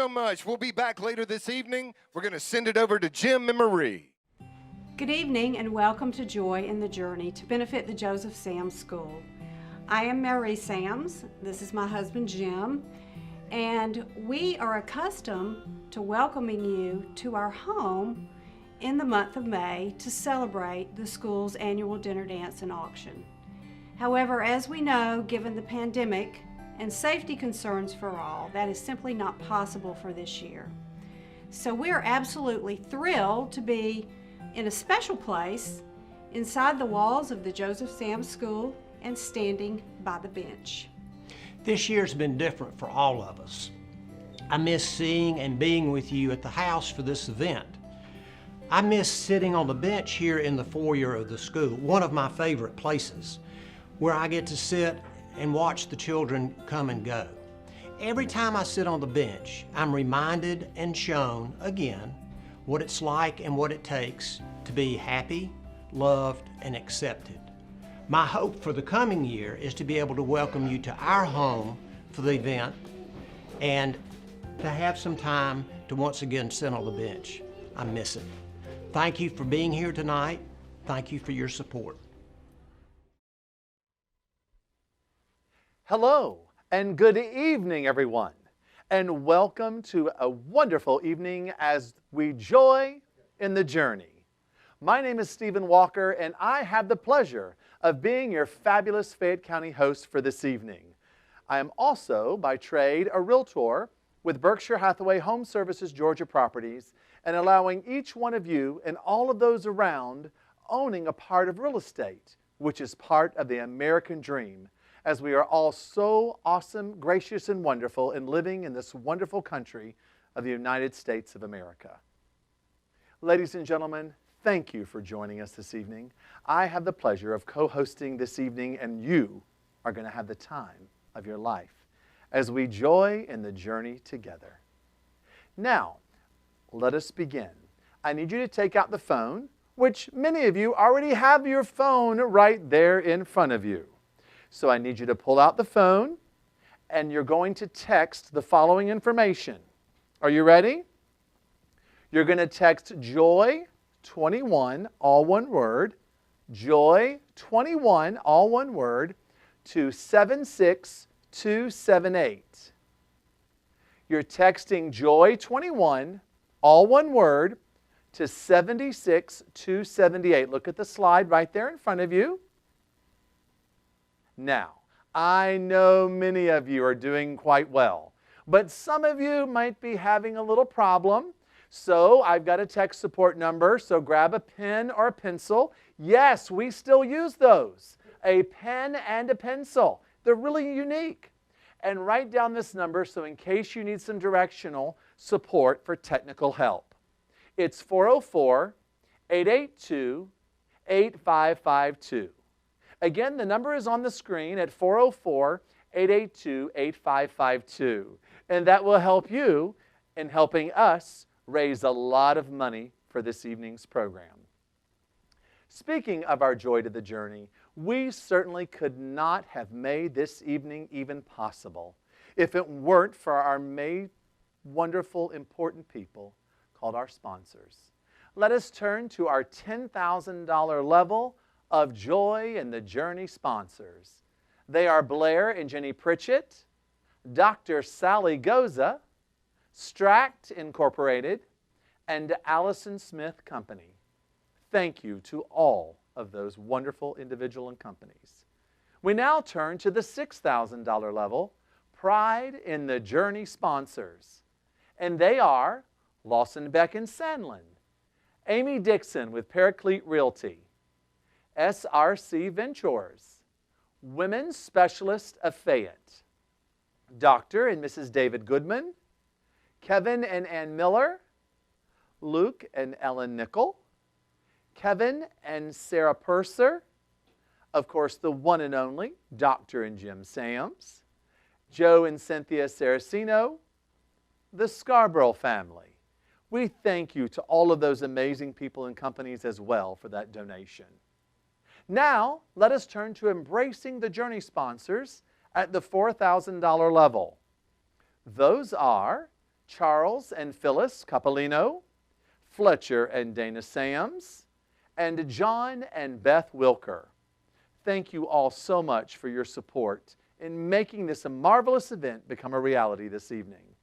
so much. We'll be back later this evening. We're going to send it over to Jim and Marie. Good evening and welcome to Joy in the Journey to benefit the Joseph Sams School. I am Marie Sams. This is my husband Jim, and we are accustomed to welcoming you to our home in the month of May to celebrate the school's annual dinner dance and auction. However, as we know, given the pandemic and safety concerns for all, that is simply not possible for this year. So we are absolutely thrilled to be in a special place inside the walls of the Joseph Sams School and standing by the bench. This year's been different for all of us. I miss seeing and being with you at the house for this event. I miss sitting on the bench here in the foyer of the school, one of my favorite places, where I get to sit and watch the children come and go. Every time I sit on the bench, I'm reminded and shown again what it's like and what it takes to be happy, loved, and accepted. My hope for the coming year is to be able to welcome you to our home for the event and to have some time to once again sit on the bench. I miss it. Thank you for being here tonight. Thank you for your support. Hello and good evening, everyone, and welcome to a wonderful evening as we joy in the journey. My name is Stephen Walker, and I have the pleasure of being your fabulous Fayette County host for this evening. I am also, by trade, a realtor with Berkshire Hathaway Home Services Georgia Properties, and allowing each one of you and all of those around owning a part of real estate, which is part of the American dream, as we are all so awesome, gracious, and wonderful in living in this wonderful country of the United States of America. Ladies and gentlemen, thank you for joining us this evening. I have the pleasure of co-hosting this evening, and you are going to have the time of your life as we joy in the journey together. Now, let us begin. I need you to take out the phone, which many of you already have your phone right there in front of you. So I need you to pull out the phone, and you're going to text the following information. Are you ready? You're going to text JOY21, all one word, JOY21, all one word, to 76278. You're texting JOY21, all one word, to 76278. Look at the slide right there in front of you. Now, I know many of you are doing quite well, but some of you might be having a little problem. So I've got a text support number, so grab a pen or a pencil. Yes, we still use those, a pen and a pencil. They're really unique. And write down this number so in case you need some directional support for technical help. It's 404-882-8552. Again, the number is on the screen at 404-882-8552. And that will help you in helping us raise a lot of money for this evening's program. Speaking of our joy to the journey, we certainly could not have made this evening even possible if it weren't for our wonderful, important people called our sponsors. Let us turn to our $10,000 level of Joy in the Journey sponsors. They are Blair and Jenny Pritchett, Dr. Sally Goza, Stract Incorporated, and Allison Smith Company. Thank you to all of those wonderful individual and companies. We now turn to the $6,000 level, Pride in the Journey sponsors. And they are Lawson Beck and Sandlin, Amy Dixon with Paraclete Realty, SRC Ventures, Women's Specialist of Fayette, Dr. and Mrs. David Goodman, Kevin and Ann Miller, Luke and Ellen Nickel, Kevin and Sarah Purser, of course the one and only Dr. and Jim Sams, Joe and Cynthia Saraceno, the Scarborough family. We thank you to all of those amazing people and companies as well for that donation. Now, let us turn to embracing the journey sponsors at the $4,000 level. Those are Charles and Phyllis Capolino, Fletcher and Dana Sams, and John and Beth Wilker. Thank you all so much for your support in making this a marvelous event become a reality this evening.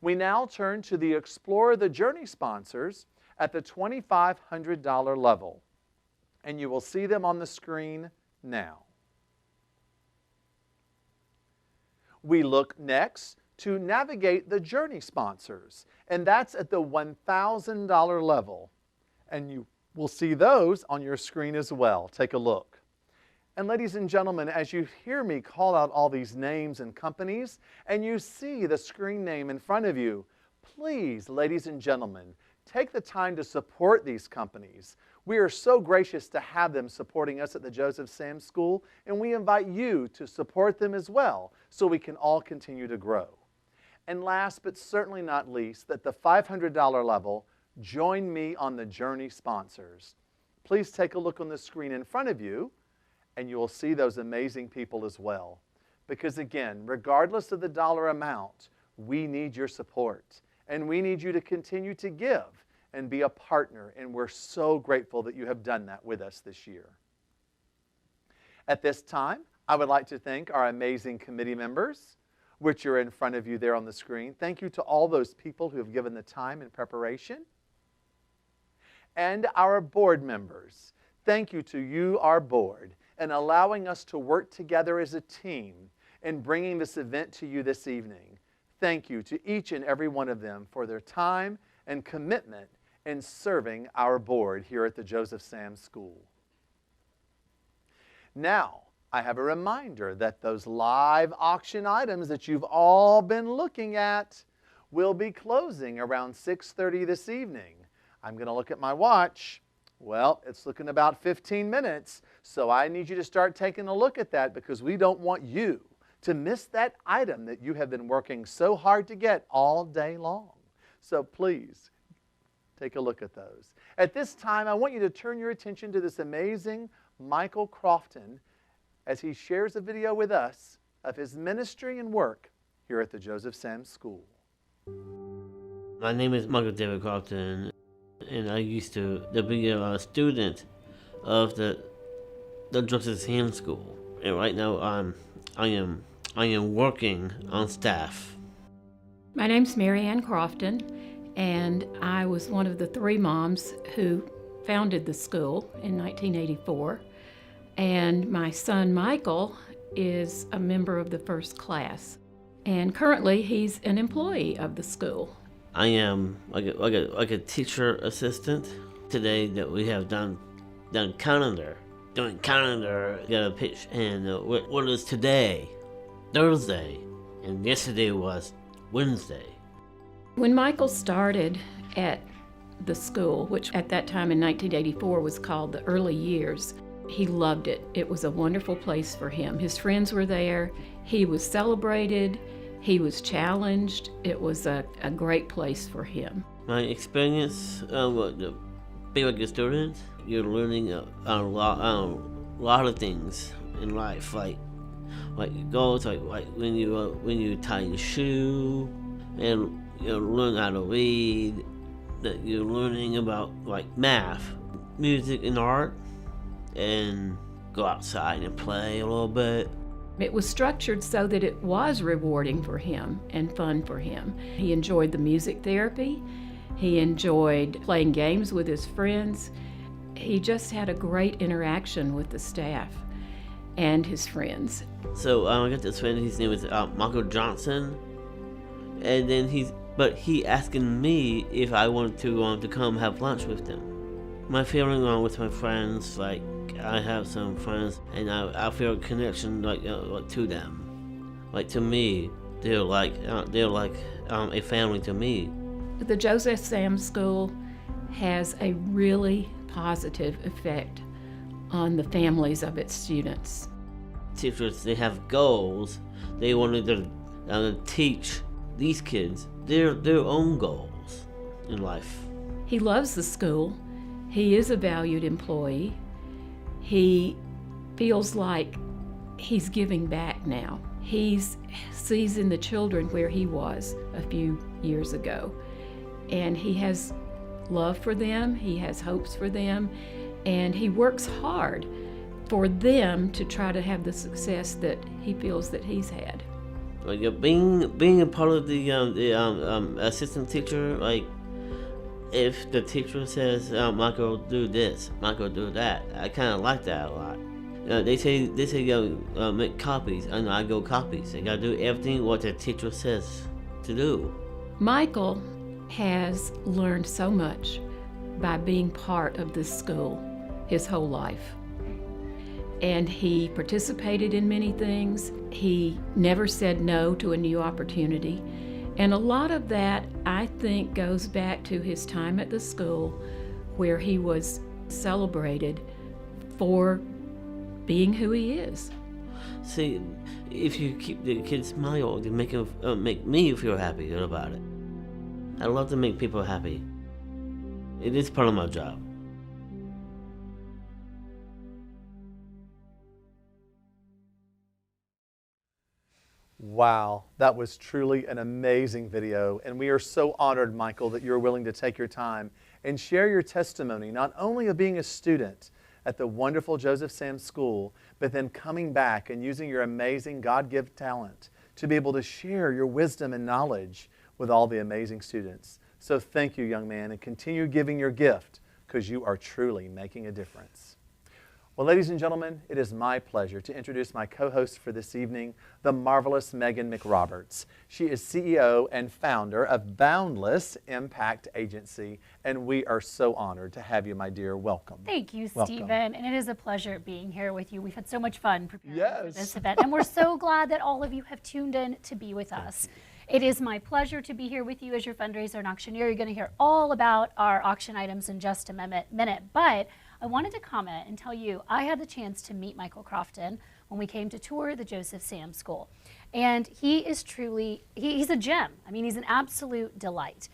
We now turn to the Explore the Journey sponsors at the $2,500 level, and you will see them on the screen now. We look next to Navigate the Journey sponsors, and that's at the $1,000 level, and you will see those on your screen as well. Take a look. And ladies and gentlemen, as you hear me call out all these names and companies, and you see the screen name in front of you, please, ladies and gentlemen, take the time to support these companies. We are so gracious to have them supporting us at the Joseph Sam School, and we invite you to support them as well so we can all continue to grow. And last but certainly not least, at the $500 level, join me on the Journey sponsors. Please take a look on the screen in front of you, and you will see those amazing people as well. Because again, regardless of the dollar amount, we need your support, and we need you to continue to give and be a partner, and we're so grateful that you have done that with us this year. At this time, I would like to thank our amazing committee members, which are in front of you there on the screen. Thank you to all those people who have given the time and preparation. And our board members. Thank you to you, our board, and allowing us to work together as a team in bringing this event to you this evening. Thank you to each and every one of them for their time and commitment in serving our board here at the Joseph Sam School. Now, I have a reminder that those live auction items that you've all been looking at will be closing around 6:30 this evening. I'm going to look at my watch. Well, it's looking about 15 minutes, so I need you to start taking a look at that because we don't want you to miss that item that you have been working so hard to get all day long. So please, take a look at those. At this time, I want you to turn your attention to this amazing Michael Crofton as he shares a video with us of his ministry and work here at the Joseph Sam School. My name is Michael David Crofton, and I used to be a student of the Joseph Sam School. And right now, I am working on staff. My name's Mary Ann Crofton, and I was one of the 3 moms who founded the school in 1984. And my son Michael is a member of the first class, and currently he's an employee of the school. I am like a teacher assistant. Today that we have done calendar. Doing calendar, got a pitch, and what is today? Thursday, and yesterday was Wednesday. When Michael started at the school, which at that time in 1984 was called the early years, he loved it. It was a wonderful place for him. His friends were there. He was celebrated. He was challenged. It was a great place for him. My experience being a student, you're learning a lot of things in life, like goals, like when you tie your shoe, and you learn how to read. That you're learning about like math, music, and art, and go outside and play a little bit. It was structured so that it was rewarding for him and fun for him. He enjoyed the music therapy. He enjoyed playing games with his friends. He just had a great interaction with the staff and his friends. So I got this friend, his name is Michael Johnson, and then he asking me if I wanted to come have lunch with them. My feeling with my friends, like I have some friends, and I feel a connection to them. Like to me, they're like a family to me. The Joseph Sam School has a really positive effect on the families of its students. Teachers, they have goals. They wanted to teach these kids their own goals in life. He loves the school. He is a valued employee. He feels like he's giving back now. He sees in the children where he was a few years ago. And he has love for them, he has hopes for them, and he works hard for them to try to have the success that he feels that he's had. Like being a part of the assistant teacher, like if the teacher says, Michael, do this, Michael, do that, I kind of like that a lot. They say go make copies, and I go copies. I gotta do everything what the teacher says to do. Michael has learned so much by being part of this school his whole life. And he participated in many things. He never said no to a new opportunity. And a lot of that, I think, goes back to his time at the school where he was celebrated for being who he is. See, if you keep the kids smile, you make me feel happy about it. I love to make people happy. It is part of my job. Wow, that was truly an amazing video, and we are so honored, Michael, that you're willing to take your time and share your testimony, not only of being a student at the wonderful Joseph Sam School, but then coming back and using your amazing God-given talent to be able to share your wisdom and knowledge with all the amazing students. So thank you, young man, and continue giving your gift, because you are truly making a difference. Well, ladies and gentlemen, it is my pleasure to introduce my co-host for this evening, the marvelous Megan McRoberts. She is CEO and founder of Boundless Impact Agency, and we are so honored to have you, my dear. Welcome. Thank you, Welcome. Stephen, and it is a pleasure being here with you. We've had so much fun preparing for Yes. this event, and we're so glad that all of you have tuned in to be with us. It is my pleasure to be here with you as your fundraiser and auctioneer. You're going to hear all about our auction items in just a minute, but I wanted to comment and tell you I had the chance to meet Michael Crofton when we came to tour the Joseph Sam School. And he is truly, he's a gem. I mean, he's an absolute delight.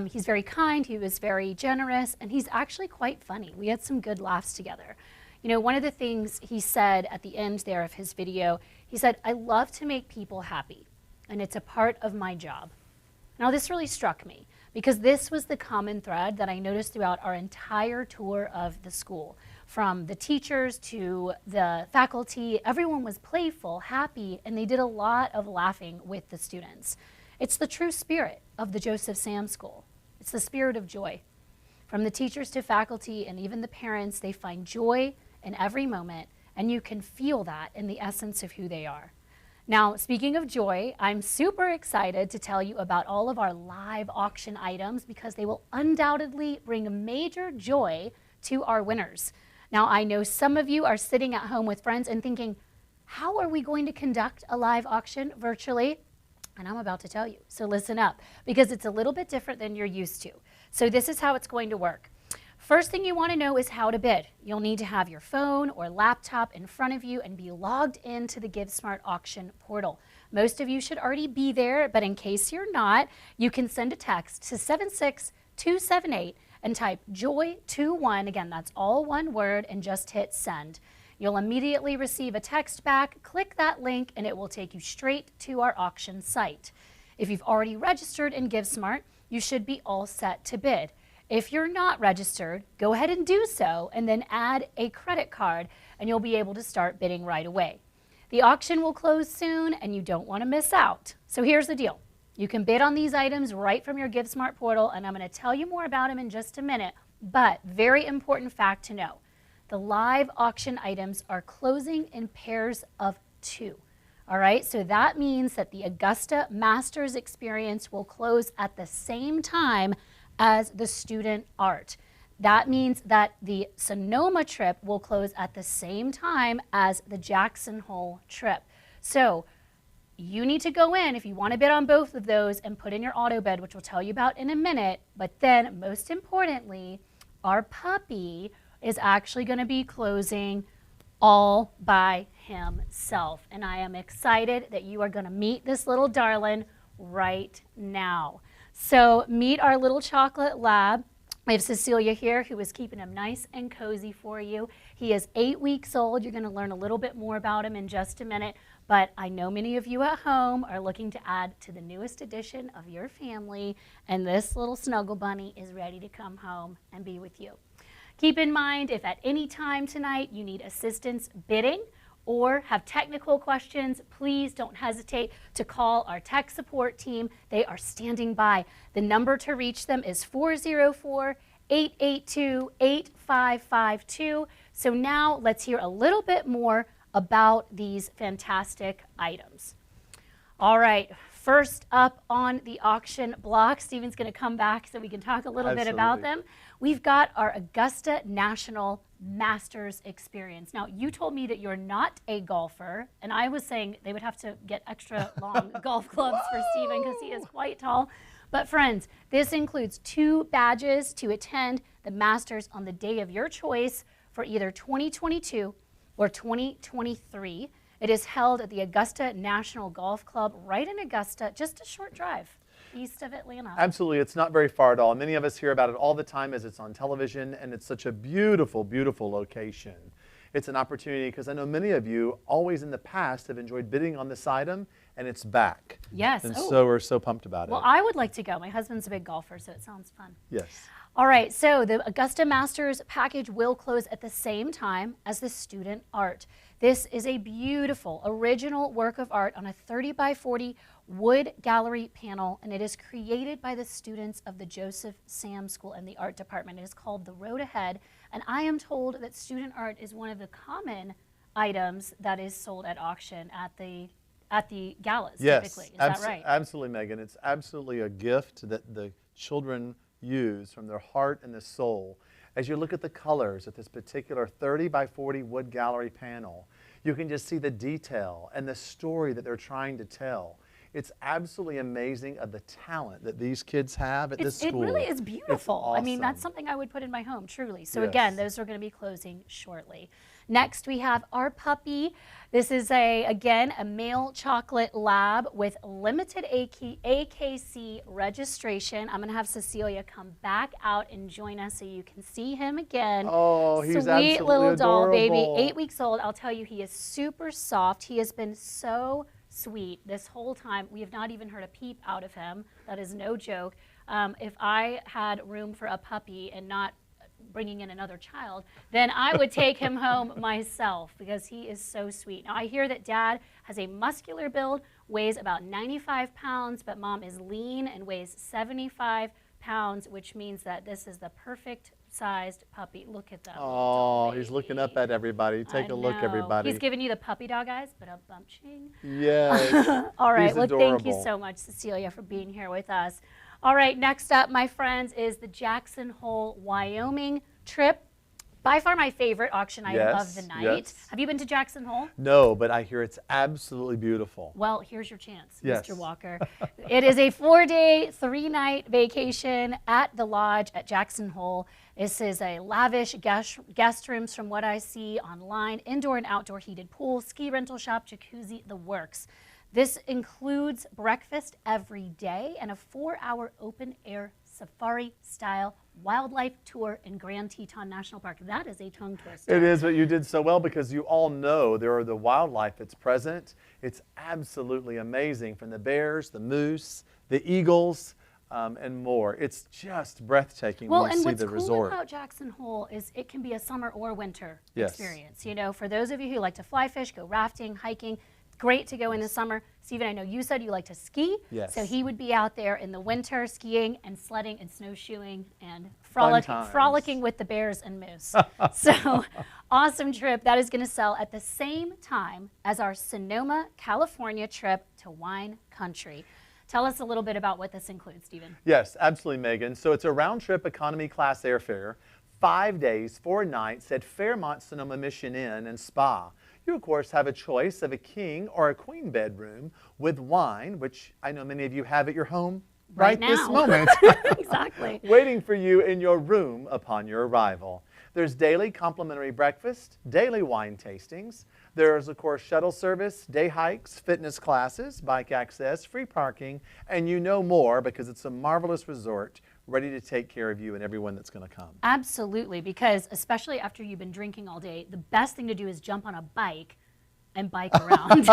He's very kind, he was very generous, and he's actually quite funny. We had some good laughs together. You know, one of the things he said at the end there of his video, he said, "I love to make people happy, and it's a part of my job." Now, this really struck me, because this was the common thread that I noticed throughout our entire tour of the school. From the teachers to the faculty, everyone was playful, happy, and they did a lot of laughing with the students. It's the true spirit of the Joseph Sam School. It's the spirit of joy. From the teachers to faculty and even the parents, they find joy in every moment, and you can feel that in the essence of who they are. Now, speaking of joy, I'm super excited to tell you about all of our live auction items, because they will undoubtedly bring major joy to our winners. Now, I know some of you are sitting at home with friends and thinking, how are we going to conduct a live auction virtually? And I'm about to tell you, so listen up, because it's a little bit different than you're used to. So this is how it's going to work. First thing you want to know is how to bid. You'll need to have your phone or laptop in front of you and be logged into the GiveSmart auction portal. Most of you should already be there, but in case you're not, you can send a text to 76278 and type JOY21, again, that's all one word, and just hit send. You'll immediately receive a text back. Click that link and it will take you straight to our auction site. If you've already registered in GiveSmart, you should be all set to bid. If you're not registered, go ahead and do so, and then add a credit card, and you'll be able to start bidding right away. The auction will close soon, and you don't want to miss out. So here's the deal. You can bid on these items right from your GiveSmart portal, and I'm going to tell you more about them in just a minute, but very important fact to know. The live auction items are closing in pairs of 2. All right, so that means that the Augusta Masters experience will close at the same time as the student art. That means that the Sonoma trip will close at the same time as the Jackson Hole trip. So you need to go in if you want to bid on both of those and put in your auto bid, which we'll tell you about in a minute. But then most importantly, our puppy is actually going to be closing all by himself. And I am excited that you are going to meet this little darling right now. So meet our little chocolate lab. I have Cecilia here, who is keeping him nice and cozy for you. He is 8 weeks old. You're going to learn a little bit more about him in just a minute. But I know many of you at home are looking to add to the newest addition of your family, and this little snuggle bunny is ready to come home and be with you. Keep in mind, if at any time tonight you need assistance bidding or have technical questions, please don't hesitate to call our tech support team. They are standing by. The number to reach them is 404-882-8552. So now let's hear a little bit more about these fantastic items. All right, first up on the auction block, Stephen's going to come back so we can talk a little bit about them. We've got our Augusta National Masters Experience. Now, you told me that you're not a golfer, and I was saying they would have to get extra long golf clubs for Stephen because he is quite tall. But friends, this includes 2 badges to attend the Masters on the day of your choice for either 2022 or 2023. It is held at the Augusta National Golf Club right in Augusta, just a short drive east of Atlanta. Absolutely, it's not very far at all. Many of us hear about it all the time as it's on television, and it's such a beautiful, beautiful location. It's an opportunity because I know many of you always in the past have enjoyed bidding on this item, and it's back. Yes. And so we're so pumped about Well, it. I would like to go. My husband's a big golfer, so it sounds fun. Yes. All right, so the Augusta Masters package will close at the same time as the student art. This is a beautiful original work of art on a 30 by 40 wood gallery panel, and it is created by the students of the Joseph Sam School and the art department. It is called The Road Ahead, and I am told that student art is one of the common items that is sold at auction at the galas, typically. Is that right? Absolutely, Megan. It's absolutely a gift that the children use from their heart and their soul. As you look at the colors at this particular 30 by 40 wood gallery panel, you can just see the detail and the story that they're trying to tell. It's absolutely amazing of the talent that these kids have at this school. It really is beautiful. It's awesome. I mean, that's something I would put in my home, truly. So Yes. again, those are going to be closing shortly. Next, we have our puppy. This is, again, a male chocolate lab with limited AKC registration. I'm going to have Cecilia come back out and join us so you can see him again. Oh, he's absolutely Sweet little doll baby, adorable. 8 weeks old. I'll tell you, he is super soft. He has been so sweet this whole time. We have not even heard a peep out of him. That is no joke. If I had room for a puppy and not bringing in another child, then I would take him home myself because he is so sweet. Now, I hear that Dad has a muscular build, weighs about 95 pounds, but Mom is lean and weighs 75 pounds, which means that this is the perfect sized puppy. Look at that. Oh, he's looking up at everybody. Take a look, everybody. He's giving you the puppy dog eyes, but a bumching. Yes. All right, He's well, thank you adorable. so much, Cecilia, for being here with us. All right, next up, my friends, is the Jackson Hole, Wyoming trip. By far my favorite auction item of the Yes, night. yes. Have you been to Jackson Hole? No, but I hear it's absolutely beautiful. Well, here's your chance, Yes. Mr. Walker. It is a 4-day, 3-night vacation at the lodge at Jackson Hole. This is a lavish guest rooms from what I see online, indoor and outdoor heated pool, ski rental shop, jacuzzi, the works. This includes breakfast every day and a 4-hour open-air safari-style wildlife tour in Grand Teton National Park. That is a tongue twister. It is, but you did so well because you all know there are the wildlife that's present. It's absolutely amazing, from the bears, the moose, the eagles, and more. It's just breathtaking Well, when you and see what's the cool resort. about Jackson Hole is it can be a summer or winter Yes. experience. You know, for those of you who like to fly fish, go rafting, hiking, great to go in the summer. Stephen, I know you said you like to ski. Yes. So he would be out there in the winter skiing and sledding and snowshoeing and times. frolicking with the bears and moose. So awesome trip. That is going to sell at the same time as our Sonoma, California trip to wine country. Tell us a little bit about what this includes, Stephen. Yes, absolutely, Megan. So it's a round-trip economy class airfare, 5 days, 4 nights at Fairmont Sonoma Mission Inn and Spa. You, of course, have a choice of a king or a queen bedroom with wine, which I know many of you have at your home right this now. moment, Exactly. waiting for you in your room upon your arrival. There's daily complimentary breakfast, daily wine tastings. There's, of course, shuttle service, day hikes, fitness classes, bike access, free parking, and you know more because it's a marvelous resort ready to take care of you and everyone that's going to come. Absolutely, because especially after you've been drinking all day, the best thing to do is jump on a bike and bike around.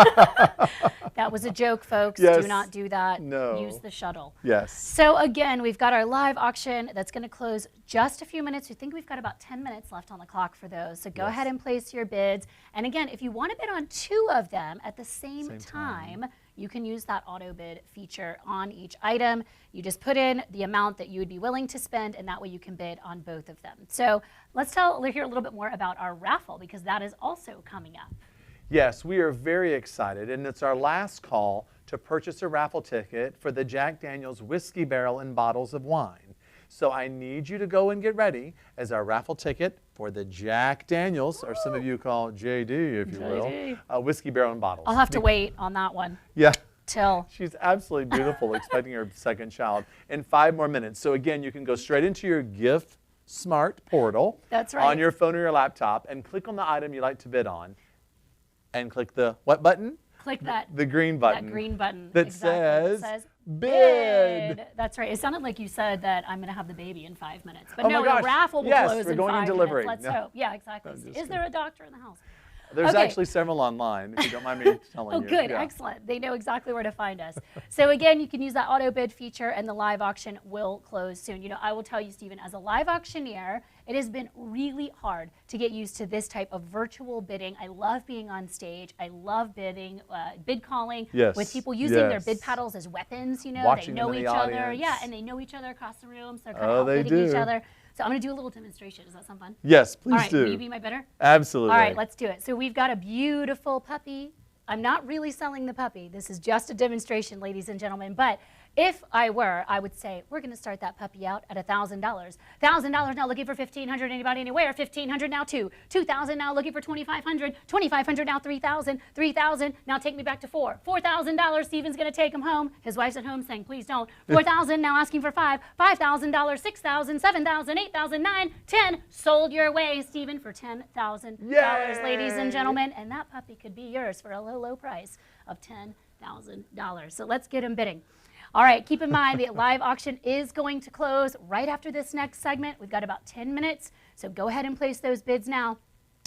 That was a joke, folks. Yes. Do not do that. No. Use the shuttle. Yes. So again, we've got our live auction that's going to close just a few minutes. We think we've got about 10 minutes left on the clock for those. So go ahead and place your bids. And again, if you want to bid on 2 of them at the same time, you can use that auto bid feature on each item. You just put in the amount that you would be willing to spend, and that way you can bid on both of them. So let's hear a little bit more about our raffle, because that is also coming up. Yes, we are very excited, and it's our last call to purchase a raffle ticket for the Jack Daniel's Whiskey Barrel and Bottles of Wine. So I need you to go and get ready as our raffle ticket for the Jack Daniel's, or some of you call JD, if you will, Whiskey Barrel and Bottles. I'll have to wait on that one Yeah. till. She's absolutely beautiful, expecting her second child in 5 more minutes. So again, you can go straight into your Gift Smart portal. That's right. On your phone or your laptop, and click on the item you'd like to bid on. And click the what button? Click that. The green button. That green button. That exactly. says bid. That's right. It sounded like you said that I'm going to have the baby in 5 minutes. But Oh no, my gosh. the raffle will Yes, close we're in going in 5 delivery. minutes. Let's No. hope. Yeah, exactly. I'm just Is there a doctor in the house? There's Okay. actually several online, if you don't mind me telling Oh, you. good. Yeah. Excellent. They know exactly where to find us. So again, you can use that auto bid feature, and the live auction will close soon. You know, I will tell you, Stephen, as a live auctioneer, it has been really hard to get used to this type of virtual bidding. I love being on stage. I love bidding, bid calling Yes. with people using their Yes. bid paddles as weapons. You know, Watching they them know in each the other. audience. Yeah, and they know each other across the room, so they're kind Oh, of they outbidding each do. other. So I'm going to do a little demonstration. Does that sound fun? Yes, please All right, do. will you be my bidder? Absolutely. All right, let's do it. So we've got a beautiful puppy. I'm not really selling the puppy. This is just a demonstration, ladies and gentlemen. But if I were, I would say we're going to start that puppy out at $1,000. $1,000 now, looking for $1,500. Anybody, anywhere? $1,500 now, $2,000 now, looking for $2,500. $2,500 now, $3,000. $3,000 now, take me back to $4,000. $4,000. Stephen's going to take him home. His wife's at home saying, please don't. $4,000 now, asking for $5,000. $5,000. $6,000. $7,000. $8,000. $9,000. $10,000. Sold your way, Stephen, for $10,000, ladies and gentlemen. And that puppy could be yours for a low, low price of $10,000. So let's get him bidding. All right, keep in mind the live auction is going to close right after this next segment. We've got about 10 minutes, so go ahead and place those bids now.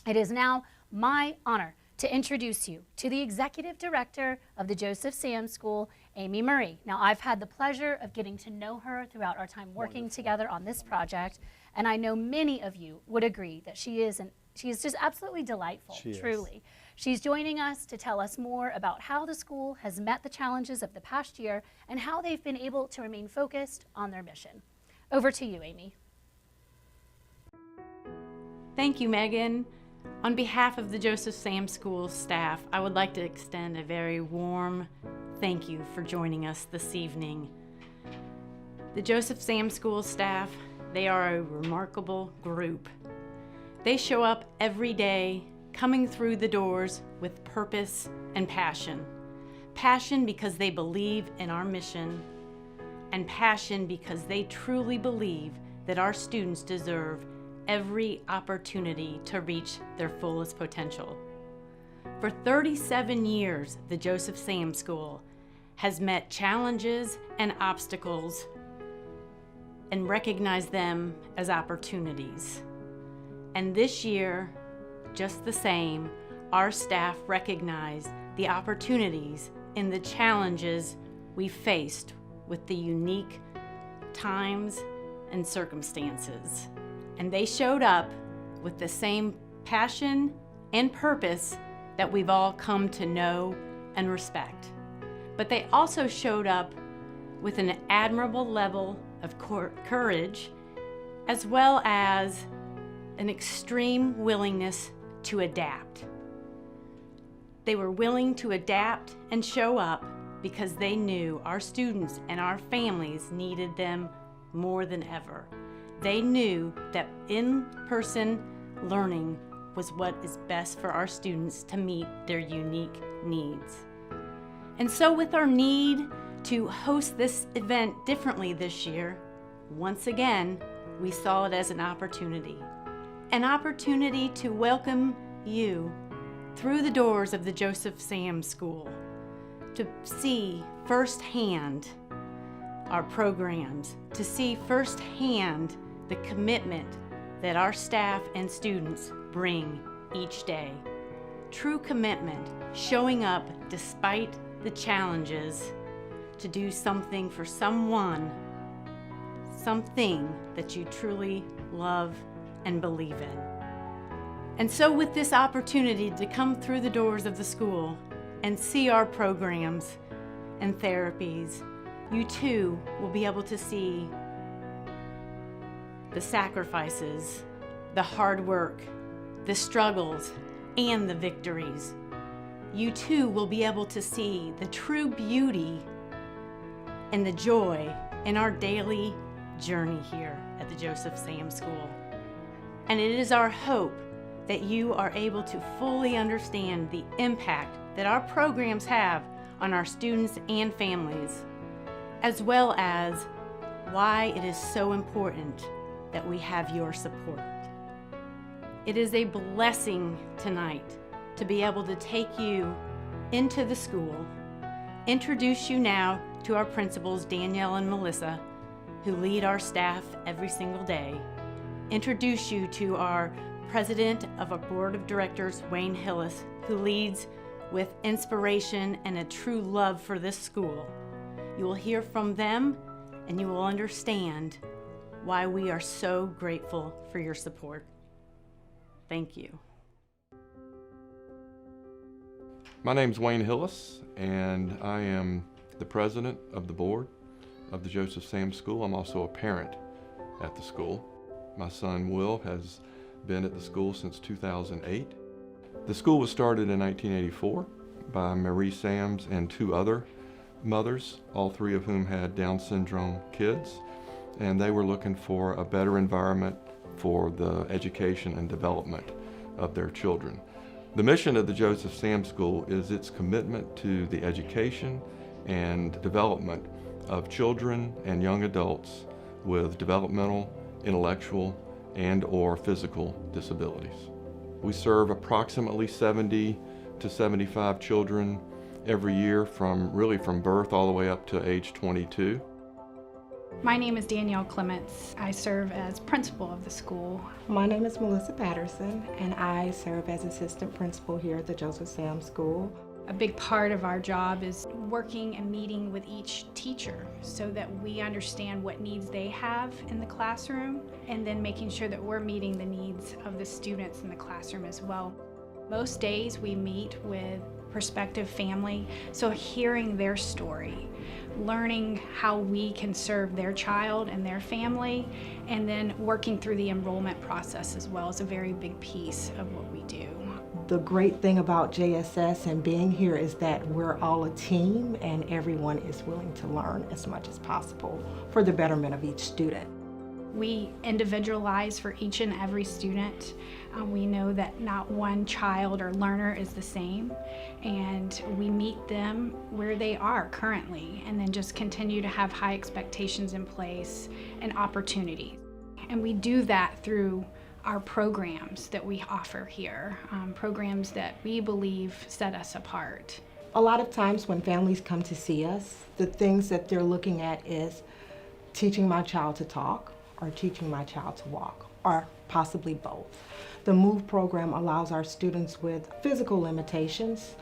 It is now my honor to introduce you to the Executive Director of the Joseph Sam School, Amy Murray. Now, I've had the pleasure of getting to know her throughout our time working together on this project, and I know many of you would agree that she is just absolutely delightful, truly. She's joining us to tell us more about how the school has met the challenges of the past year and how they've been able to remain focused on their mission. Over to you, Amy. Thank you, Megan. On behalf of the Joseph Sam School staff, I would like to extend a very warm thank you for joining us this evening. The Joseph Sam School staff, they are a remarkable group. They show up every day, coming through the doors with purpose and passion. Passion because they believe in our mission, and passion because they truly believe that our students deserve every opportunity to reach their fullest potential. For 37 years, the Joseph Sam School has met challenges and obstacles and recognized them as opportunities. And this year, just the same, our staff recognized the opportunities and the challenges we faced with the unique times and circumstances. And they showed up with the same passion and purpose that we've all come to know and respect. But they also showed up with an admirable level of courage, as well as an extreme willingness to adapt. They were willing to adapt and show up because they knew our students and our families needed them more than ever. They knew that in-person learning was what is best for our students to meet their unique needs. And so with our need to host this event differently this year, once again, we saw it as an opportunity to welcome you through the doors of the Joseph Sam School, to see firsthand our programs, to see firsthand the commitment that our staff and students bring each day. True commitment showing up despite the challenges to do something for someone, something that you truly love and believe in. And so with this opportunity to come through the doors of the school and see our programs and therapies, you too will be able to see the sacrifices, the hard work, the struggles, and the victories. You too will be able to see the true beauty and the joy in our daily journey here at the Joseph Sam School. And it is our hope that you are able to fully understand the impact that our programs have on our students and families, as well as why it is so important that we have your support. It is a blessing tonight to be able to take you into the school, introduce you now to our principals, Danielle and Melissa, who lead our staff every single day, introduce you to our president of our board of directors, Wayne Hillis, who leads with inspiration and a true love for this school. You will hear from them and you will understand why we are so grateful for your support. Thank you. My name's Wayne Hillis, and I am the president of the board of the Joseph Sam School. I'm also a parent at the school. My son Will has been at the school since 2008. The school was started in 1984 by Marie Sams and 2 other mothers, all 3 of whom had Down syndrome kids, and they were looking for a better environment for the education and development of their children. The mission of the Joseph Sam School is its commitment to the education and development of children and young adults with developmental, intellectual, and/or physical disabilities. We serve approximately 70 to 75 children every year from birth all the way up to age 22. My name is Danielle Clements. I serve as principal of the school. My name is Melissa Patterson, and I serve as assistant principal here at the Joseph Sam School. A big part of our job is working and meeting with each teacher so that we understand what needs they have in the classroom, and then making sure that we're meeting the needs of the students in the classroom as well. Most days we meet with prospective family, so hearing their story, learning how we can serve their child and their family, and then working through the enrollment process as well is a very big piece of what we do. The great thing about JSS and being here is that we're all a team and everyone is willing to learn as much as possible for the betterment of each student. We individualize for each and every student. We know that not one child or learner is the same, and we meet them where they are currently and then just continue to have high expectations in place and opportunities. And we do that through our programs that we offer here, programs that we believe set us apart. A lot of times when families come to see us, the things that they're looking at is teaching my child to talk or teaching my child to walk, or possibly both. The MOVE program allows our students with physical limitations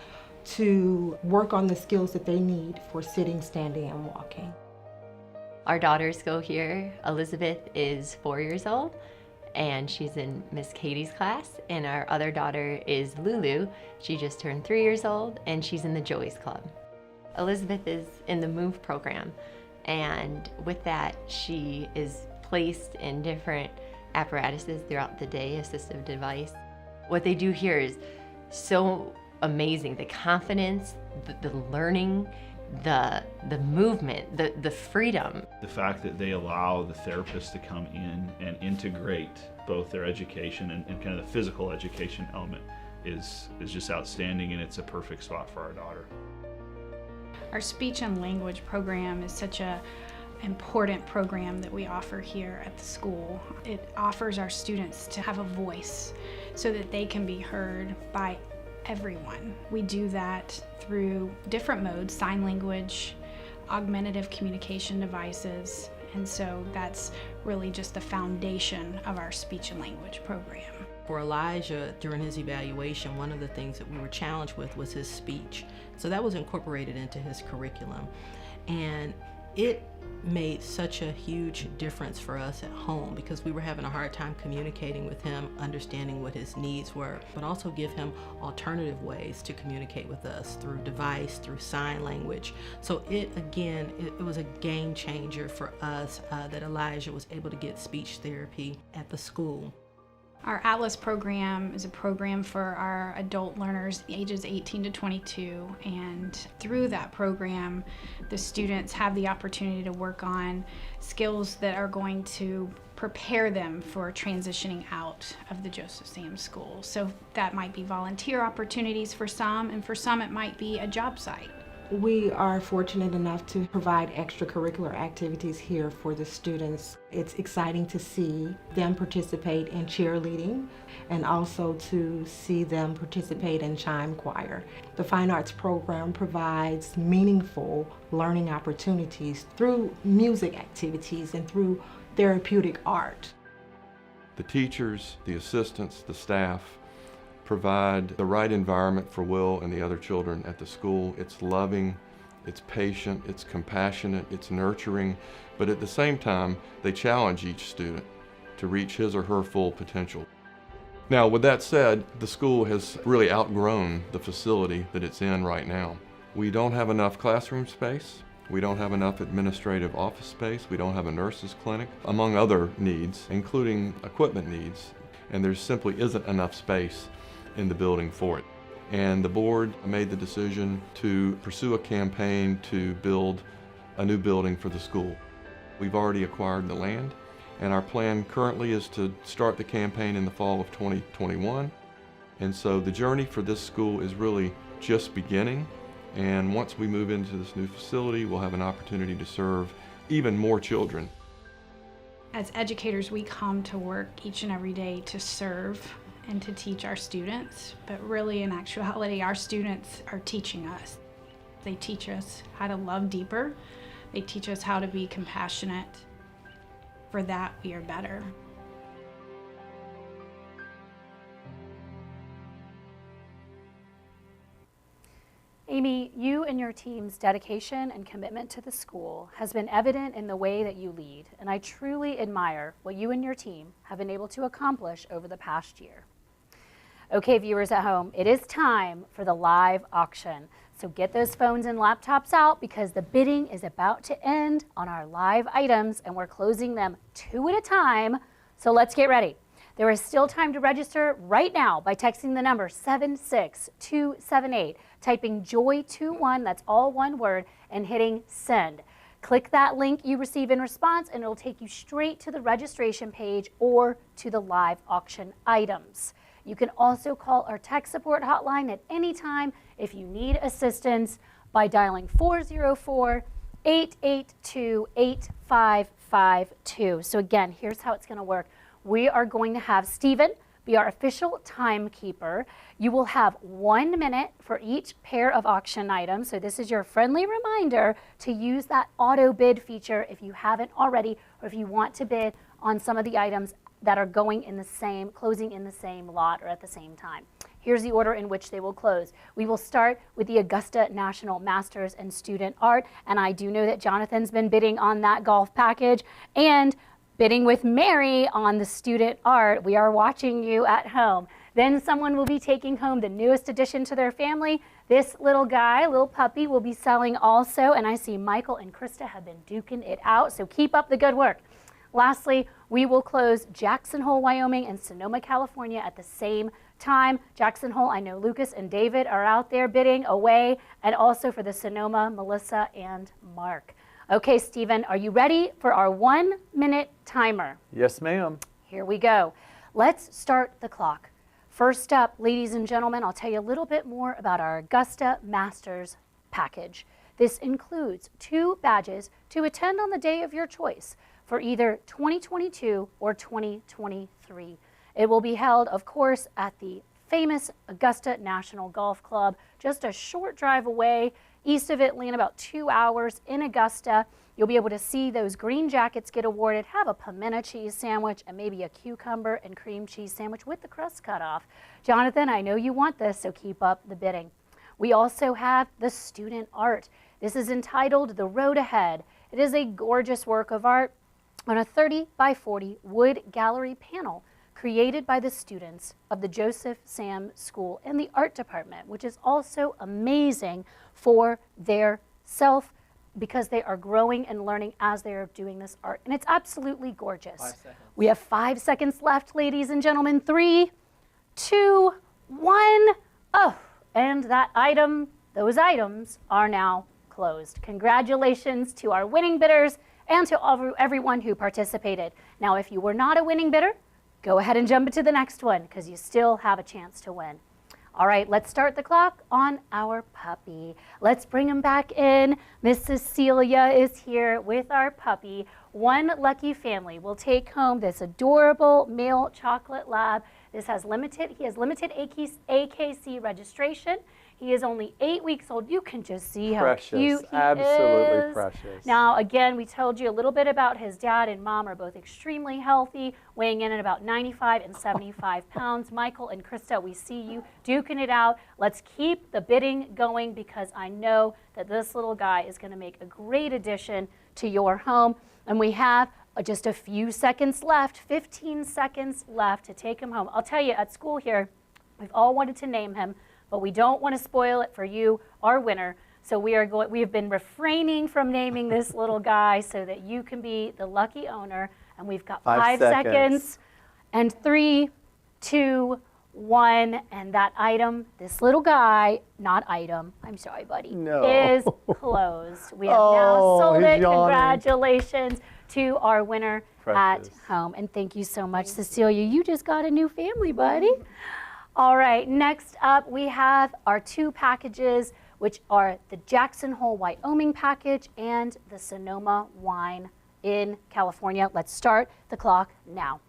to work on the skills that they need for sitting, standing, and walking. Our daughters go here. Elizabeth is 4 years old, and she's in Miss Katie's class, and our other daughter is Lulu. She just turned 3 years old, and she's in the Joey's Club. Elizabeth is in the MOVE program, and with that, she is placed in different apparatuses throughout the day, assistive device. What they do here is so amazing. The confidence, the learning, the movement, the freedom. The fact that they allow the therapists to come in and integrate both their education and kind of the physical education element is just outstanding, and it's a perfect spot for our daughter. Our speech and language program is such a important program that we offer here at the school. It offers our students to have a voice so that they can be heard by everyone. We do that through different modes, sign language, augmentative communication devices, and so that's really just the foundation of our speech and language program. For Elijah, during his evaluation, one of the things that we were challenged with was his speech. So that was incorporated into his curriculum. And it made such a huge difference for us at home because we were having a hard time communicating with him, understanding what his needs were, but also give him alternative ways to communicate with us through device, through sign language. So it was a game changer for us that Elijah was able to get speech therapy at the school. Our Atlas program is a program for our adult learners ages 18 to 22, and through that program the students have the opportunity to work on skills that are going to prepare them for transitioning out of the Joseph Sam School. So that might be volunteer opportunities for some, and for some it might be a job site. We are fortunate enough to provide extracurricular activities here for the students. It's exciting to see them participate in cheerleading and also to see them participate in chime choir. The Fine Arts program provides meaningful learning opportunities through music activities and through therapeutic art. The teachers, the assistants, the staff provide the right environment for Will and the other children at the school. It's loving, it's patient, it's compassionate, it's nurturing, but at the same time, they challenge each student to reach his or her full potential. Now, with that said, the school has really outgrown the facility that it's in right now. We don't have enough classroom space. We don't have enough administrative office space. We don't have a nurse's clinic, among other needs, including equipment needs. And there simply isn't enough space in the building for it. And the board made the decision to pursue a campaign to build a new building for the school. We've already acquired the land, and our plan currently is to start the campaign in the fall of 2021. And so the journey for this school is really just beginning, and once we move into this new facility, we'll have an opportunity to serve even more children. As educators, we come to work each and every day to serve and to teach our students, but really in actuality our students are teaching us. They teach us how to love deeper. They teach us how to be compassionate. For that we are better. Amy, you and your team's dedication and commitment to the school has been evident in the way that you lead, and I truly admire what you and your team have been able to accomplish over the past year. Okay, viewers at home, it is time for the live auction. So get those phones and laptops out because the bidding is about to end on our live items and we're closing them 2 at a time. So let's get ready. There is still time to register right now by texting the number 76278, typing JOY21, that's all one word, and hitting send. Click that link you receive in response and it'll take you straight to the registration page or to the live auction items. You can also call our tech support hotline at any time if you need assistance by dialing 404-882-8552. So again, here's how it's going to work. We are going to have Stephen be our official timekeeper. You will have 1 minute for each pair of auction items. So this is your friendly reminder to use that auto bid feature if you haven't already, or if you want to bid on some of the items that are going in the same, closing in the same lot or at the same time. Here's the order in which they will close. We will start with the Augusta National Masters and Student Art, and I do know that Jonathan's been bidding on that golf package and bidding with Mary on the student art. We are watching you at home. Then someone will be taking home the newest addition to their family. This little guy, little puppy, will be selling also, and I see Michael and Krista have been duking it out, so keep up the good work. Lastly, we will close Jackson Hole, Wyoming and Sonoma, California at the same time. Jackson Hole, I know Lucas and David are out there bidding away, and also for the Sonoma, Melissa and Mark. Okay, Stephen, are you ready for our 1 minute timer? Yes, ma'am. Here we go. Let's start the clock. First up, ladies and gentlemen, I'll tell you a little bit more about our Augusta Masters package. This includes 2 badges to attend on the day of your choice for either 2022 or 2023. It will be held, of course, at the famous Augusta National Golf Club, just a short drive away east of Atlanta, about 2 hours in Augusta. You'll be able to see those green jackets get awarded, have a pimento cheese sandwich, and maybe a cucumber and cream cheese sandwich with the crust cut off. Jonathan, I know you want this, so keep up the bidding. We also have the student art. This is entitled The Road Ahead. It is a gorgeous work of art on a 30 by 40 wood gallery panel created by the students of the Joseph Sam School and the art department, which is also amazing for their self because they are growing and learning as they are doing this art. And it's absolutely gorgeous. 5 seconds. We have 5 seconds left, ladies and gentlemen. 3, 2, 1. Oh, and those items are now closed. Congratulations to our winning bidders and to everyone who participated. Now, if you were not a winning bidder, go ahead and jump into the next one because you still have a chance to win. All right, let's start the clock on our puppy. Let's bring him back in. Miss Cecilia is here with our puppy. One lucky family will take home this adorable male chocolate lab. He has limited AKC registration. He is only 8 weeks old. You can just see how cute he is. Absolutely precious. Now, again, we told you a little bit about his dad and mom are both extremely healthy, weighing in at about 95 and 75 pounds. Michael and Krista, we see you duking it out. Let's keep the bidding going because I know that this little guy is going to make a great addition to your home. And we have just a few seconds left, 15 seconds left to take him home. I'll tell you, at school here, we've all wanted to name him, but we don't want to spoil it for you, our winner. So we have been refraining from naming this little guy so that you can be the lucky owner. And we've got 5 seconds. And 3, 2, 1. And that item, this little guy, not item, I'm sorry, buddy, is closed. We have now sold it. Congratulations to our winner at home. And thank you so much, Cecilia. You just got a new family, buddy. All right, next up we have our 2 packages, which are the Jackson Hole, Wyoming package and the Sonoma wine in California. Let's start the clock now.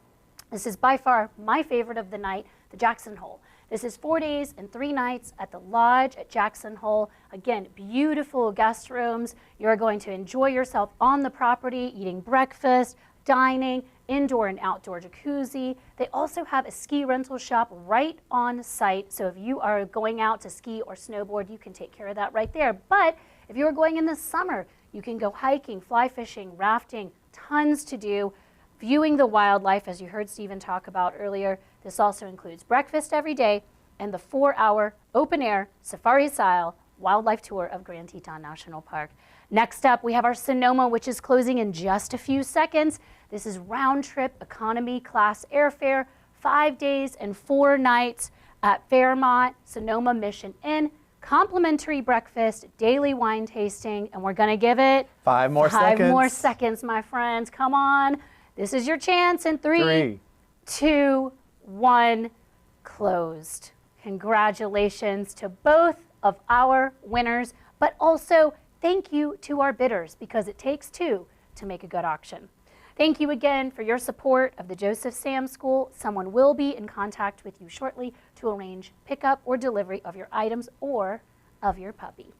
This is by far my favorite of the night, the Jackson Hole. This is 4 days and 3 nights at the Lodge at Jackson Hole. Again, beautiful guest rooms. You're going to enjoy yourself on the property, eating breakfast, dining, indoor and outdoor jacuzzi. They also have a ski rental shop right on site. So if you are going out to ski or snowboard, you can take care of that right there. But if you're going in the summer, you can go hiking, fly fishing, rafting, tons to do. Viewing the wildlife, as you heard Stephen talk about earlier. This also includes breakfast every day and the 4-hour open-air safari-style wildlife tour of Grand Teton National Park. Next up, we have our Sonoma, which is closing in just a few seconds. This is round-trip economy class airfare, 5 days and 4 nights at Fairmont Sonoma Mission Inn. Complimentary breakfast, daily wine tasting, and we're going to give it 5 more seconds. 5 more seconds, my friends. Come on. This is your chance in 3, 2, 1, closed. Congratulations to both of our winners, but also thank you to our bidders because it takes 2 to make a good auction. Thank you again for your support of the Joseph Sam School. Someone will be in contact with you shortly to arrange pickup or delivery of your items or of your puppy.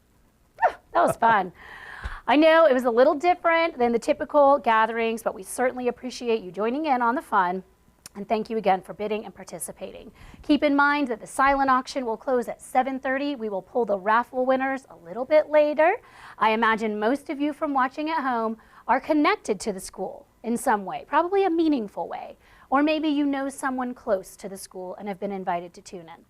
That was fun. I know it was a little different than the typical gatherings, but we certainly appreciate you joining in on the fun. And thank you again for bidding and participating. Keep in mind that the silent auction will close at 7:30. We will pull the raffle winners a little bit later. I imagine most of you from watching at home are connected to the school in some way, probably a meaningful way. Or maybe you know someone close to the school and have been invited to tune in.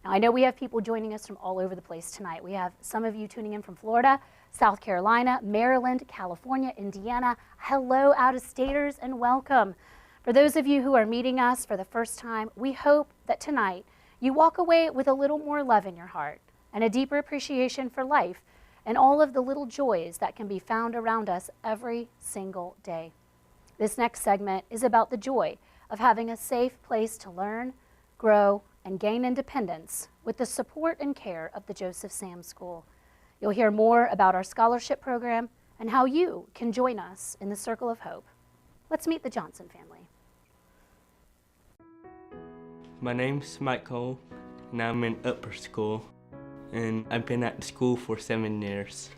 Now, I know we have people joining us from all over the place tonight. We have some of you tuning in from Florida, South Carolina, Maryland, California, Indiana. Hello, out-of-staters, and welcome. For those of you who are meeting us for the first time, we hope that tonight you walk away with a little more love in your heart and a deeper appreciation for life and all of the little joys that can be found around us every single day. This next segment is about the joy of having a safe place to learn, grow, and gain independence with the support and care of the Joseph Sam School. You'll hear more about our scholarship program and how you can join us in the Circle of Hope. Let's meet the Johnson family. My name's Michael, and I'm in upper school. and I've been at the school for 7 years.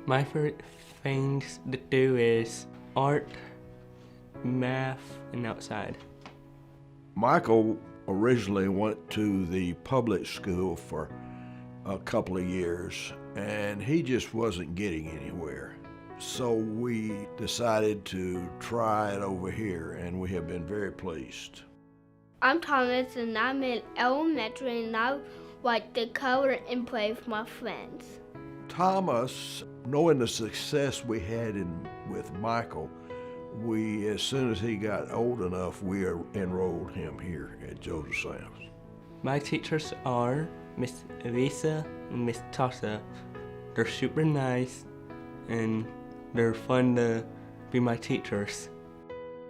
My favorite things to do is art, math, and outside. Michael originally went to the public school for a couple of years, and he just wasn't getting anywhere. So we decided to try it over here, and we have been very pleased. I'm Thomas, and I'm in elementary, and I like to color and play with my friends. Thomas, knowing the success we had with Michael, as soon as he got old enough, we enrolled him here at Joseph Sam's. My teachers are Miss Elisa and Miss Tasha. They're super nice, and they're fun to be my teachers.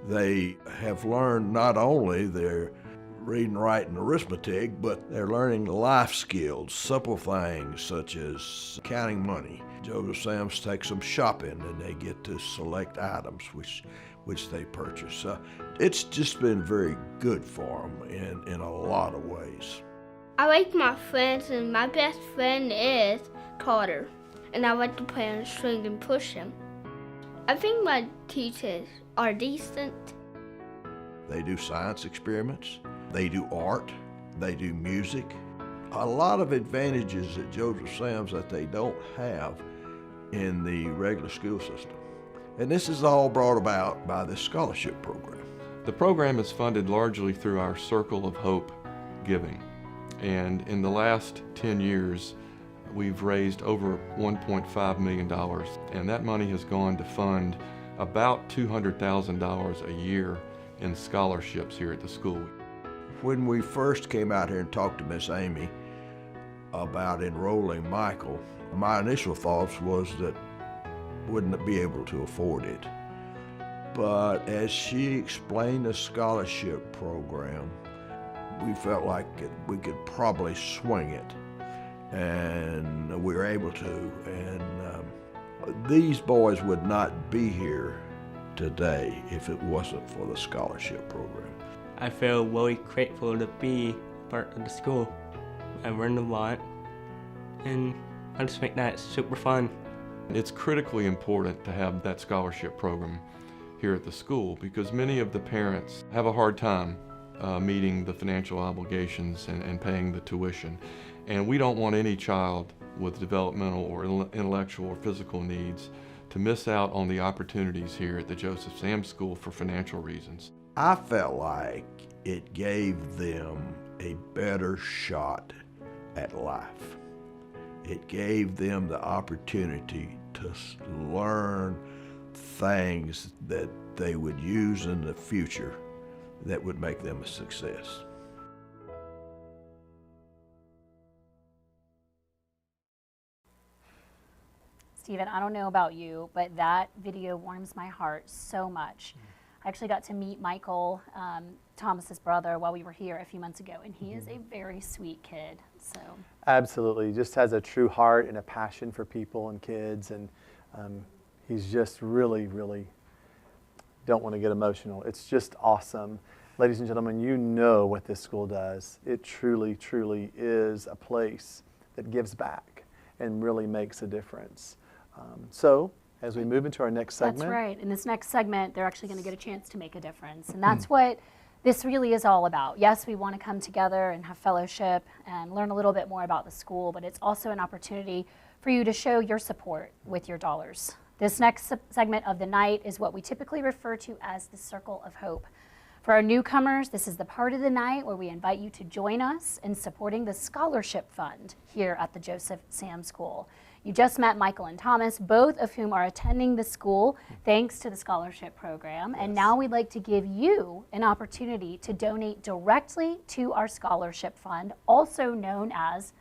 They have learned not only their reading, writing, arithmetic, but they're learning life skills, simple things such as counting money. Joseph Sam's takes them shopping, and they get to select items which they purchase. It's just been very good for them in a lot of ways. I like my friends, and my best friend is Carter, and I like to play on the string and push him. I think my teachers are decent. They do science experiments, they do art, they do music. A lot of advantages at Joseph Sam's that they don't have in the regular school system. And this is all brought about by this scholarship program. The program is funded largely through our Circle of Hope giving. And in the last 10 years, we've raised over $1.5 million. And that money has gone to fund about $200,000 a year in scholarships here at the school. When we first came out here and talked to Miss Amy about enrolling Michael, my initial thoughts was that wouldn't be able to afford it. But as she explained the scholarship program, we felt like we could probably swing it, and we were able to. And these boys would not be here today if it wasn't for the scholarship program. I feel really grateful to be part of the school. I learned a lot, and I just think that it's super fun. It's critically important to have that scholarship program here at the school because many of the parents have a hard time meeting the financial obligations and paying the tuition. And we don't want any child with developmental or intellectual or physical needs to miss out on the opportunities here at the Joseph Sam's School for financial reasons. I felt like it gave them a better shot at life. It gave them the opportunity to learn things that they would use in the future that would make them a success. Stephen, I don't know about you, but that video warms my heart so much. I actually got to meet Michael, Thomas's brother, while we were here a few months ago, and he is a very sweet kid. So Absolutely, just has a true heart and a passion for people and kids, and he's just really, really, don't want to get emotional. It's just awesome. Ladies and gentlemen, you know what this school does. It truly, truly is a place that gives back and really makes a difference. So as we move into our next segment. That's right. In this next segment, they're actually going to get a chance to make a difference. And that's what this really is all about. Yes, we want to come together and have fellowship and learn a little bit more about the school, but it's also an opportunity for you to show your support with your dollars. This next segment of the night is what we typically refer to as the Circle of Hope. For our newcomers, this is the part of the night where we invite you to join us in supporting the Scholarship Fund here at the Joseph Sam's School. You just met Michael and Thomas, both of whom are attending the school thanks to the scholarship program. And now we'd like to give you an opportunity to donate directly to our scholarship fund, also known as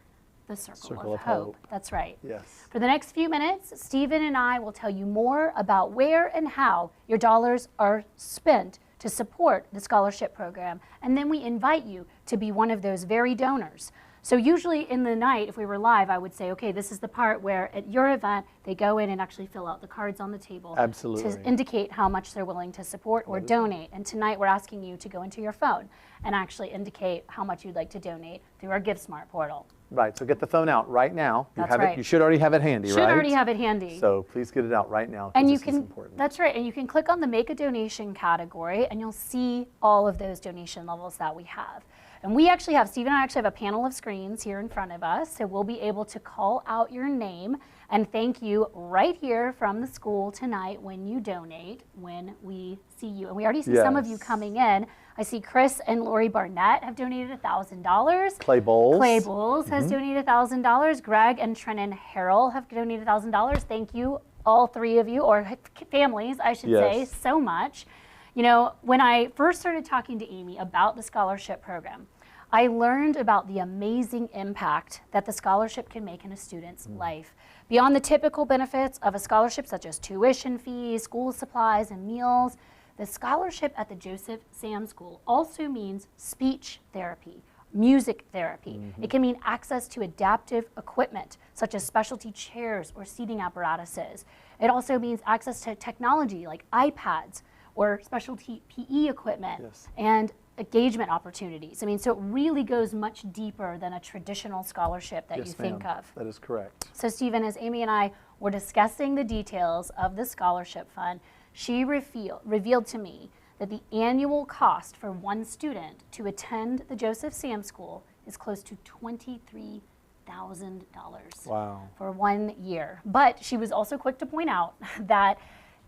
the Circle of Hope. That's right. Yes. For the next few minutes, Stephen and I will tell you more about where and how your dollars are spent to support the scholarship program. And then we invite you to be one of those very donors. So usually in the night, if we were live, I would say, okay, this is the part where at your event, they go in and actually fill out the cards on the table to indicate how much they're willing to support or donate. And tonight we're asking you to go into your phone and actually indicate how much you'd like to donate through our GiveSmart portal. Right, so get the phone out right now. You That's have right. it. You should already have it handy, Should right? already have it handy. So please get it out right now. 'Cause And you this is can, important. that's right, and you can click on the Make a Donation category and you'll see all of those donation levels that we have. And we actually have, Steve and I actually have a panel of screens here in front of us, so we'll be able to call out your name and thank you right here from the school tonight when you donate, when we see you. And we already see some of you Yes. coming in. I see Chris and Lori Barnett have donated $1,000. Clay Bowles. Clay Bowles has Mhm. donated $1,000. Greg and Trennan Harrell have donated $1,000. Thank you, all three of you, or families, I should say, Yes. so much. You know, when I first started talking to Amy about the scholarship program, I learned about the amazing impact that the scholarship can make in a student's life. Beyond the typical benefits of a scholarship, such as tuition fees, school supplies, and meals, the scholarship at the Joseph Sam School also means speech therapy, music therapy. It can mean access to adaptive equipment, such as specialty chairs or seating apparatuses. It also means access to technology like iPads or specialty PE equipment and engagement opportunities. I mean, so it really goes much deeper than a traditional scholarship that you think of. That is correct. So Stephen, as Amy and I were discussing the details of the scholarship fund, she revealed to me that the annual cost for one student to attend the Joseph Sam School is close to $23,000 Wow. for 1 year. But she was also quick to point out that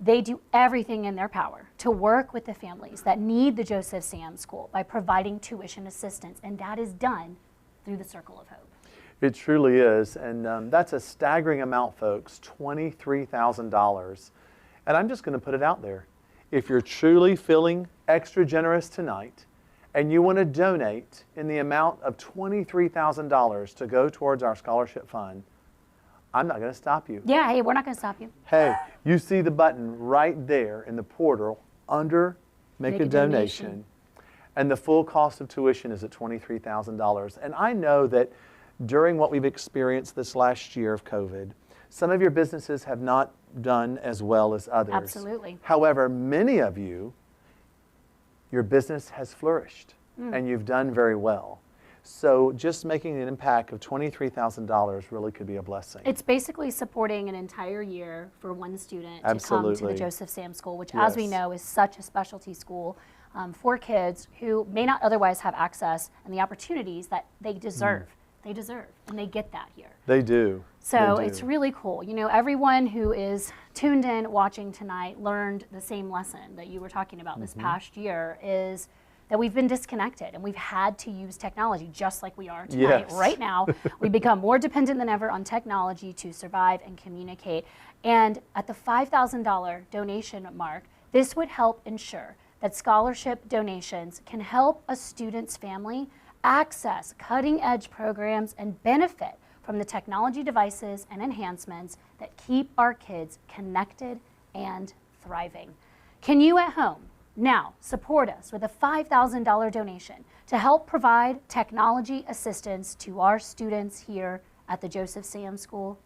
they do everything in their power to work with the families that need the Joseph Sam School by providing tuition assistance, and that is done through the Circle of Hope. It truly is, and that's a staggering amount, folks, $23,000. And I'm just going to put it out there. If you're truly feeling extra generous tonight and you want to donate in the amount of $23,000 to go towards our scholarship fund, I'm not going to stop you. Yeah, hey, we're not going to stop you. Hey, you see the button right there in the portal under Make a donation. And the full cost of tuition is at $23,000. And I know that during what we've experienced this last year of COVID, some of your businesses have not done as well as others. Absolutely. However, many of you, your business has flourished and you've done very well. So just making an impact of $23,000 really could be a blessing. It's basically supporting an entire year for one student to come to Absolutely. the Joseph Sam School, which as we know is such a specialty school for kids who may not otherwise have access and the opportunities that they deserve. They deserve, and they get that here. They do. So They do. it's really cool. You know, everyone who is tuned in watching tonight learned the same lesson that you were talking about this past year, is that we've been disconnected and we've had to use technology just like we are tonight. Yes. Right now, we become more dependent than ever on technology to survive and communicate. And at the $5,000 donation mark, this would help ensure that scholarship donations can help a student's family access cutting-edge programs and benefit from the technology devices and enhancements that keep our kids connected and thriving. Can you at home now support us with a $5,000 donation to help provide technology assistance to our students here at the Joseph Sam School?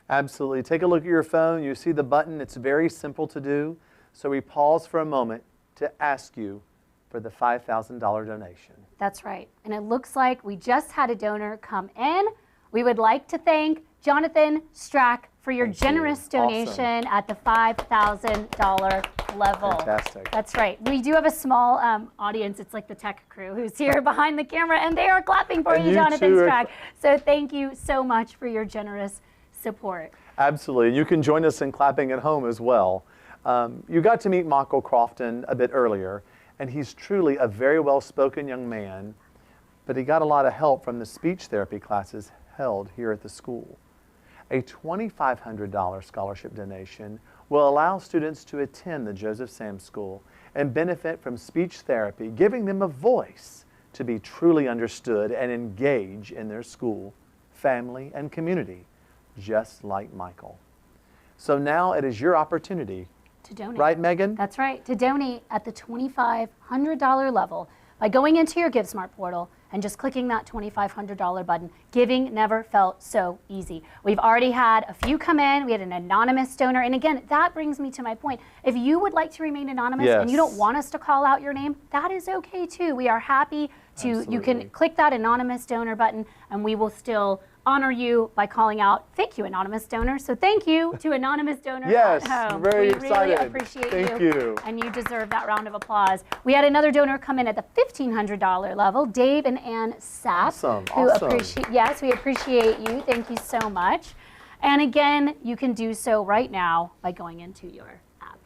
Absolutely. Take a look at your phone. You see the button. It's very simple to do. So we pause for a moment to ask you for the $5,000 donation. That's right. And it looks like we just had a donor come in. We would like to thank Jonathan Strack for your generous donation at the $5,000 level. Fantastic. That's right. We do have a small audience. It's like the tech crew who's here behind the camera, and they are clapping for And you, you Jonathan too are- Strack. So thank you so much for your generous support. Absolutely. You can join us in clapping at home as well. You got to meet Michael Crofton a bit earlier, and he's truly a very well-spoken young man, but he got a lot of help from the speech therapy classes held here at the school. A $2,500 scholarship donation will allow students to attend the Joseph Sam School and benefit from speech therapy, giving them a voice to be truly understood and engage in their school, family, and community, just like Michael. So now it is your opportunity. To donate. Right, Megan? That's right. To donate at the $2,500 level by going into your GiveSmart portal and just clicking that $2,500 button. Giving never felt so easy. We've already had a few come in. We had an anonymous donor. And again, that brings me to my point. If you would like to remain anonymous and you don't want us to call out your name, that is okay too. We are happy to, you can click that anonymous donor button and we will still honor you by calling out, thank you, anonymous donor. So thank you to anonymous donors at home. Very we excited. really appreciate Thank you. and you deserve that round of applause. We had another donor come in at the $1,500 level, Dave and Ann Sapp. Awesome, who awesome. Yes, we appreciate you. Thank you so much. And again, you can do so right now by going into your app.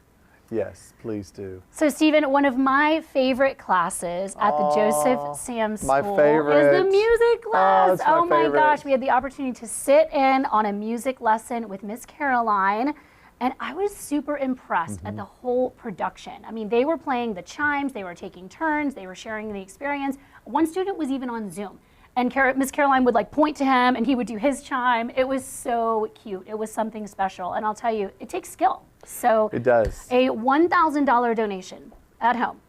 Yes, please do. So Stephen, one of my favorite classes at the Joseph Sam School my favorite. is the music class. it's my my favorite. gosh, we had the opportunity to sit in on a music lesson with Miss Caroline, and I was super impressed at the whole production. I mean, they were playing the chimes, they were taking turns, they were sharing the experience. One student was even on Zoom. And Miss Caroline would like point to him and he would do his chime. It was so cute. It was something special. And I'll tell you, it takes skill. So It does. a $1,000 donation at home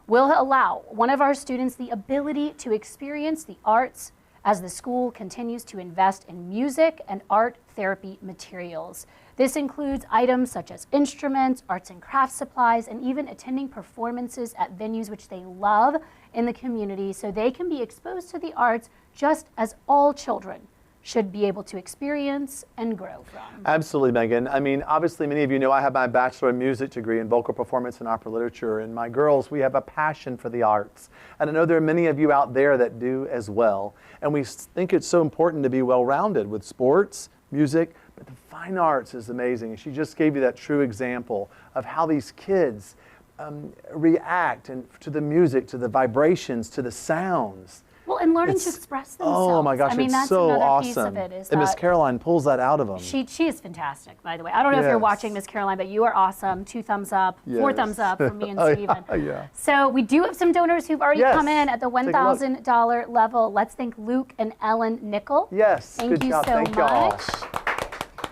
will allow one of our students the ability to experience the arts as the school continues to invest in music and art therapy materials. This includes items such as instruments, arts and crafts supplies, and even attending performances at venues which they love in the community so they can be exposed to the arts just as all children should be able to experience and grow from. Absolutely, Megan. I mean, obviously, many of you know I have my Bachelor in Music degree in Vocal Performance and Opera Literature, and my girls, we have a passion for the arts. And I know there are many of you out there that do as well. And we think it's so important to be well-rounded with sports, music, but the fine arts is amazing. And she just gave you that true example of how these kids react to the music, to the vibrations, to the sounds. Well, and learning to express themselves. Oh my gosh, I mean, it's that's so another awesome. piece of it is And Miss that Caroline pulls that out of them. she is fantastic, by the way. I don't know if you're Yes. watching, Miss Caroline, but you are awesome. 2 thumbs up, 4 Yes. thumbs up for me and Oh, Stephen. yeah. So we do have some donors who've already Yes. come in at the Take a look. $1,000 level. Let's thank Luke and Ellen Nickel. Yes, Thank good you job. so Thank y'all. much.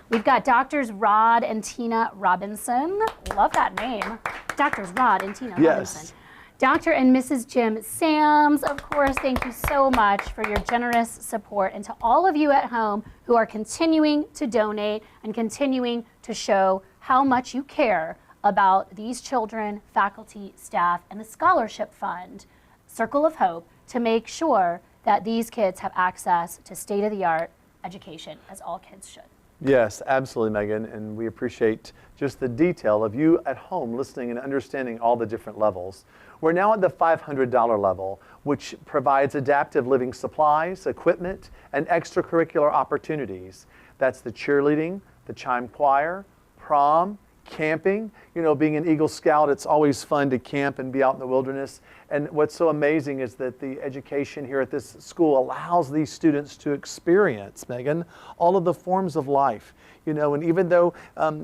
We've got Doctors Rod and Tina Robinson. Love that name. Doctors Rod and Tina Yes. Robinson. Dr. and Mrs. Jim Sams, of course, thank you so much for your generous support. And to all of you at home who are continuing to donate and continuing to show how much you care about these children, faculty, staff, and the scholarship fund, Circle of Hope, to make sure that these kids have access to state-of-the-art education, as all kids should. Yes, absolutely, Megan, and we appreciate just the detail of you at home listening and understanding all the different levels. We're now at the $500 level, which provides adaptive living supplies, equipment, and extracurricular opportunities. That's the cheerleading, the chime choir, prom, camping. You know, being an Eagle Scout, it's always fun to camp and be out in the wilderness. And what's so amazing is that the education here at this school allows these students to experience, Megan, all of the forms of life. You know, and even though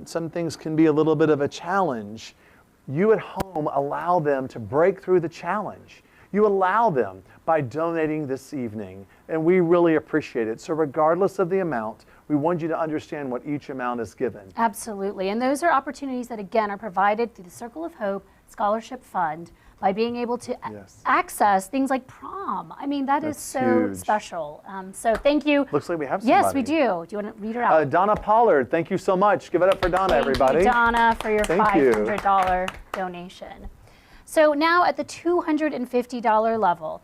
some things can be a little bit of a challenge, you at home allow them to break through the challenge. You allow them by donating this evening, and we really appreciate it. So regardless of the amount, we want you to understand what each amount is given. Absolutely, and those are opportunities that, again, are provided through the Circle of Hope Scholarship Fund by being able to access things like prom. I mean, that's so huge. special. So thank you. Looks like we have somebody. Yes, we do. Do you want to read her out? Donna Pollard, thank you so much. Give it up for Donna, everybody. Thank you, Donna, for your Thank you. $500 donation. So now at the $250 level,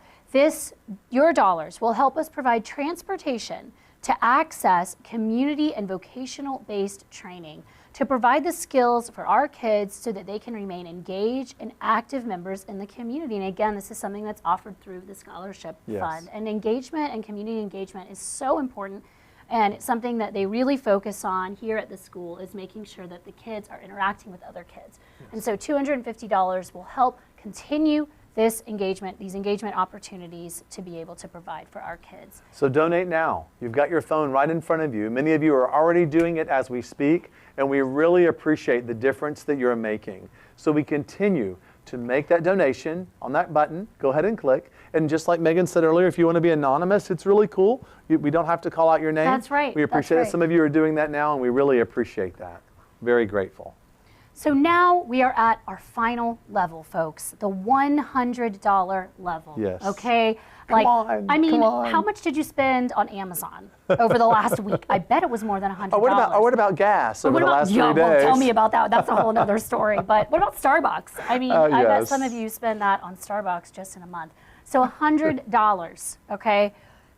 your dollars will help us provide transportation to access community and vocational-based training to provide the skills for our kids so that they can remain engaged and active members in the community. And again, this is something that's offered through the scholarship fund. And engagement and community engagement is so important, and it's something that they really focus on here at the school, is making sure that the kids are interacting with other kids. And so $250 will help continue these engagement opportunities to be able to provide for our kids. So donate now. You've got your phone right in front of you. Many of you are already doing it as we speak, and we really appreciate the difference that you're making. So we continue to make that donation on that button. Go ahead and click. And just like Megan said earlier, if you want to be anonymous, it's really cool. We don't have to call out your name. That's right. We appreciate That's it. Some of you are doing that now, and we really appreciate that. Very grateful. So now we are at our final level, folks, the $100 level. Yes. Okay? Come on, I mean, come on. how much did you spend on Amazon over the last week? I bet it was more than $100. What about gas over the last 3 days? Well, tell me about that. That's a whole other story. But what about Starbucks? I mean, I bet some of you spend that on Starbucks just in a month. So $100, okay?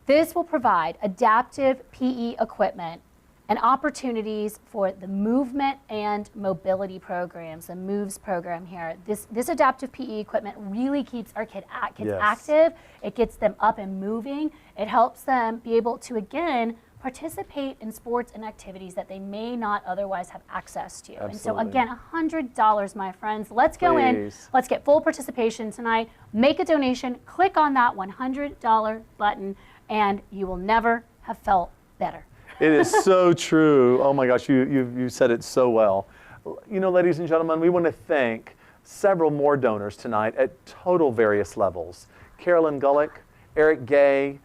This will provide adaptive PE equipment and opportunities for the movement and mobility programs, the MOVES program here. This adaptive PE equipment really keeps our kids active. It gets them up and moving. It helps them be able to, again, participate in sports and activities that they may not otherwise have access to. Absolutely. And so again, $100, my friends. Let's go in, let's get full participation tonight. Make a donation, click on that $100 button, and you will never have felt better. It is so true. Oh my gosh, you said it so well. You know, ladies and gentlemen, we want to thank several more donors tonight at total various levels. Carolyn Gullick, Eric Gay,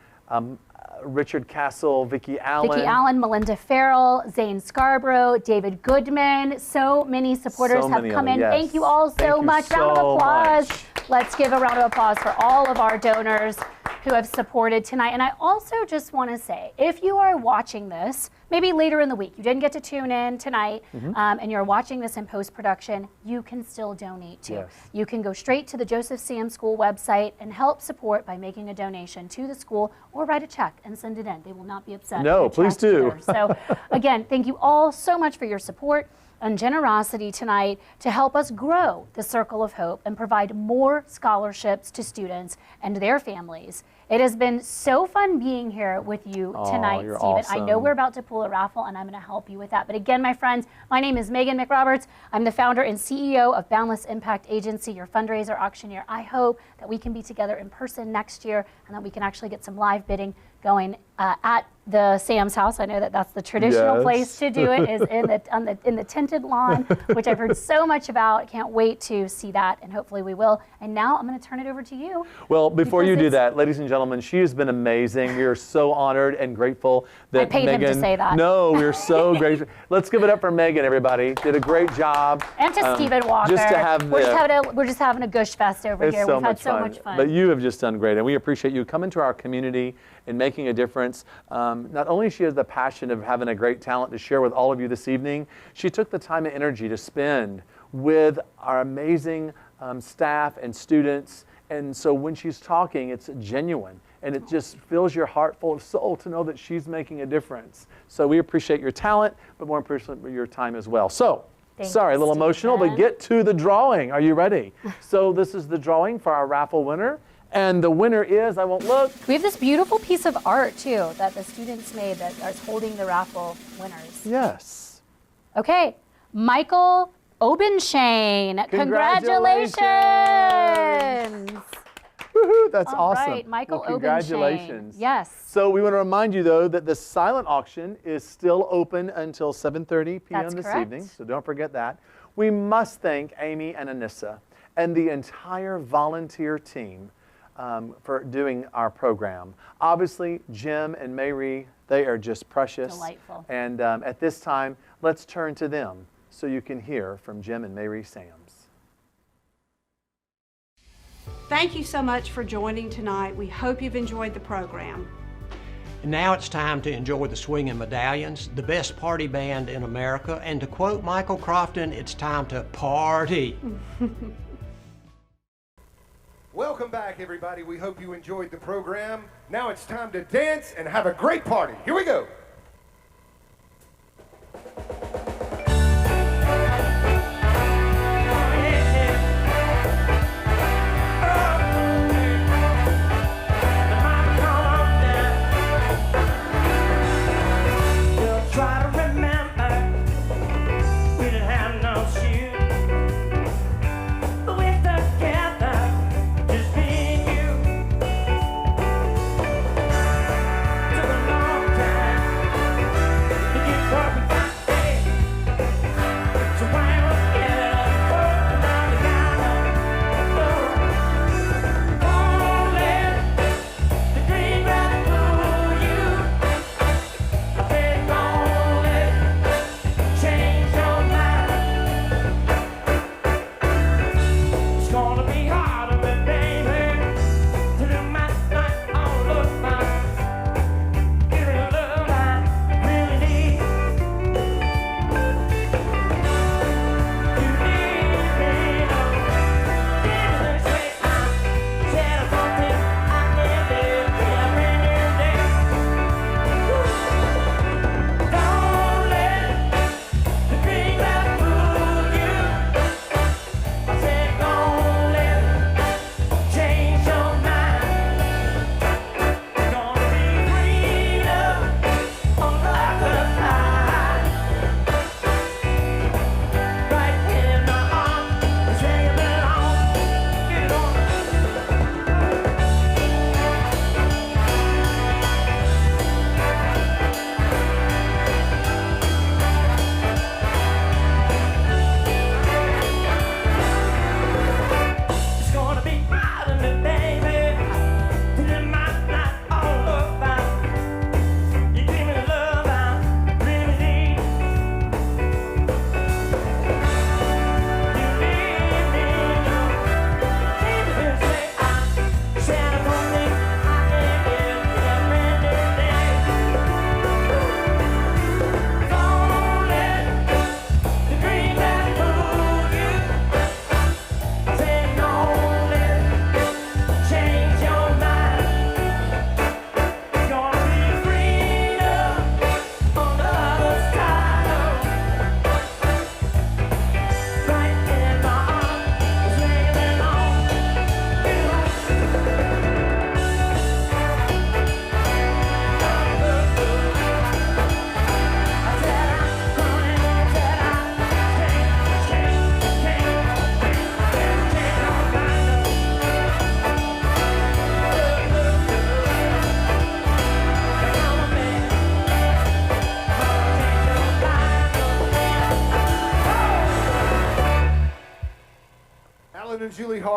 Richard Castle, Vicki Allen. Melinda Farrell, Zane Scarborough, David Goodman. So many supporters have come in. Yes. Thank you all so much. Round of applause. Let's give a round of applause for all of our donors who have supported tonight. And I also just want to say, if you are watching this, maybe later in the week, you didn't get to tune in tonight, and you're watching this in post-production, you can still donate too. Yes. You can go straight to the Joseph Sam School website and help support by making a donation to the school, or write a check and send it in. They will not be upset. No, please do. So again, thank you all so much for your support and generosity tonight to help us grow the Circle of Hope and provide more scholarships to students and their families. It has been so fun being here with you tonight, you're Stephen. awesome. I know we're about to pull a raffle, and I'm going to help you with that. But again, my friends, my name is Megan McRoberts. I'm the founder and CEO of Boundless Impact Agency, your fundraiser auctioneer. I hope that we can be together in person next year and that we can actually get some live bidding going at the Sam's house. I know that that's the traditional place to do it, is in the tinted lawn, which I've heard so much about. I can't wait to see that, and hopefully we will. And now I'm going to turn it over to you. Well, before you do that, ladies and gentlemen, she has been amazing. We are so honored and grateful that I paid Megan, him to say that. No, we're so grateful. Let's give it up for Megan, everybody. Did a great job. And to Stephen Walker. Just to have we're just having a gush fest over here. We've had so much fun. But you have just done great, and we appreciate you coming to our community and making a difference. Not only she has the passion of having a great talent to share with all of you this evening, she took the time and energy to spend with our amazing staff and students. And so when she's talking, it's genuine, and it just fills your heart full of soul to know that she's making a difference. So we appreciate your talent, but more importantly, your time as well. So, sorry, a little emotional, but get to the drawing. Are you ready? So this is the drawing for our raffle winner. And the winner is, I won't look. We have this beautiful piece of art, too, that the students made that is holding the raffle winners. Yes. Okay, Michael Obenshane. Congratulations. Woohoo, that's All awesome. right, Michael well, congratulations. Obenshane. Yes. So we want to remind you, though, that the silent auction is still open until 7:30 p.m. That's this correct. evening, so don't forget that. We must thank Amy and Anissa and the entire volunteer team for doing our program. Obviously, Jim and Mary, they are just precious. Delightful. And at this time, let's turn to them so you can hear from Jim and Mary Sams. Thank you so much for joining tonight. We hope you've enjoyed the program. And now it's time to enjoy the Swingin' Medallions, the best party band in America. And to quote Michael Crofton, it's time to party. Welcome back, everybody. We hope you enjoyed the program. Now it's time to dance and have a great party. Here we go.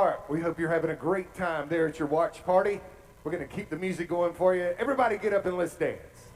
right, we hope you're having a great time there at your watch party. We're going to keep the music going for you. Everybody get up and let's dance.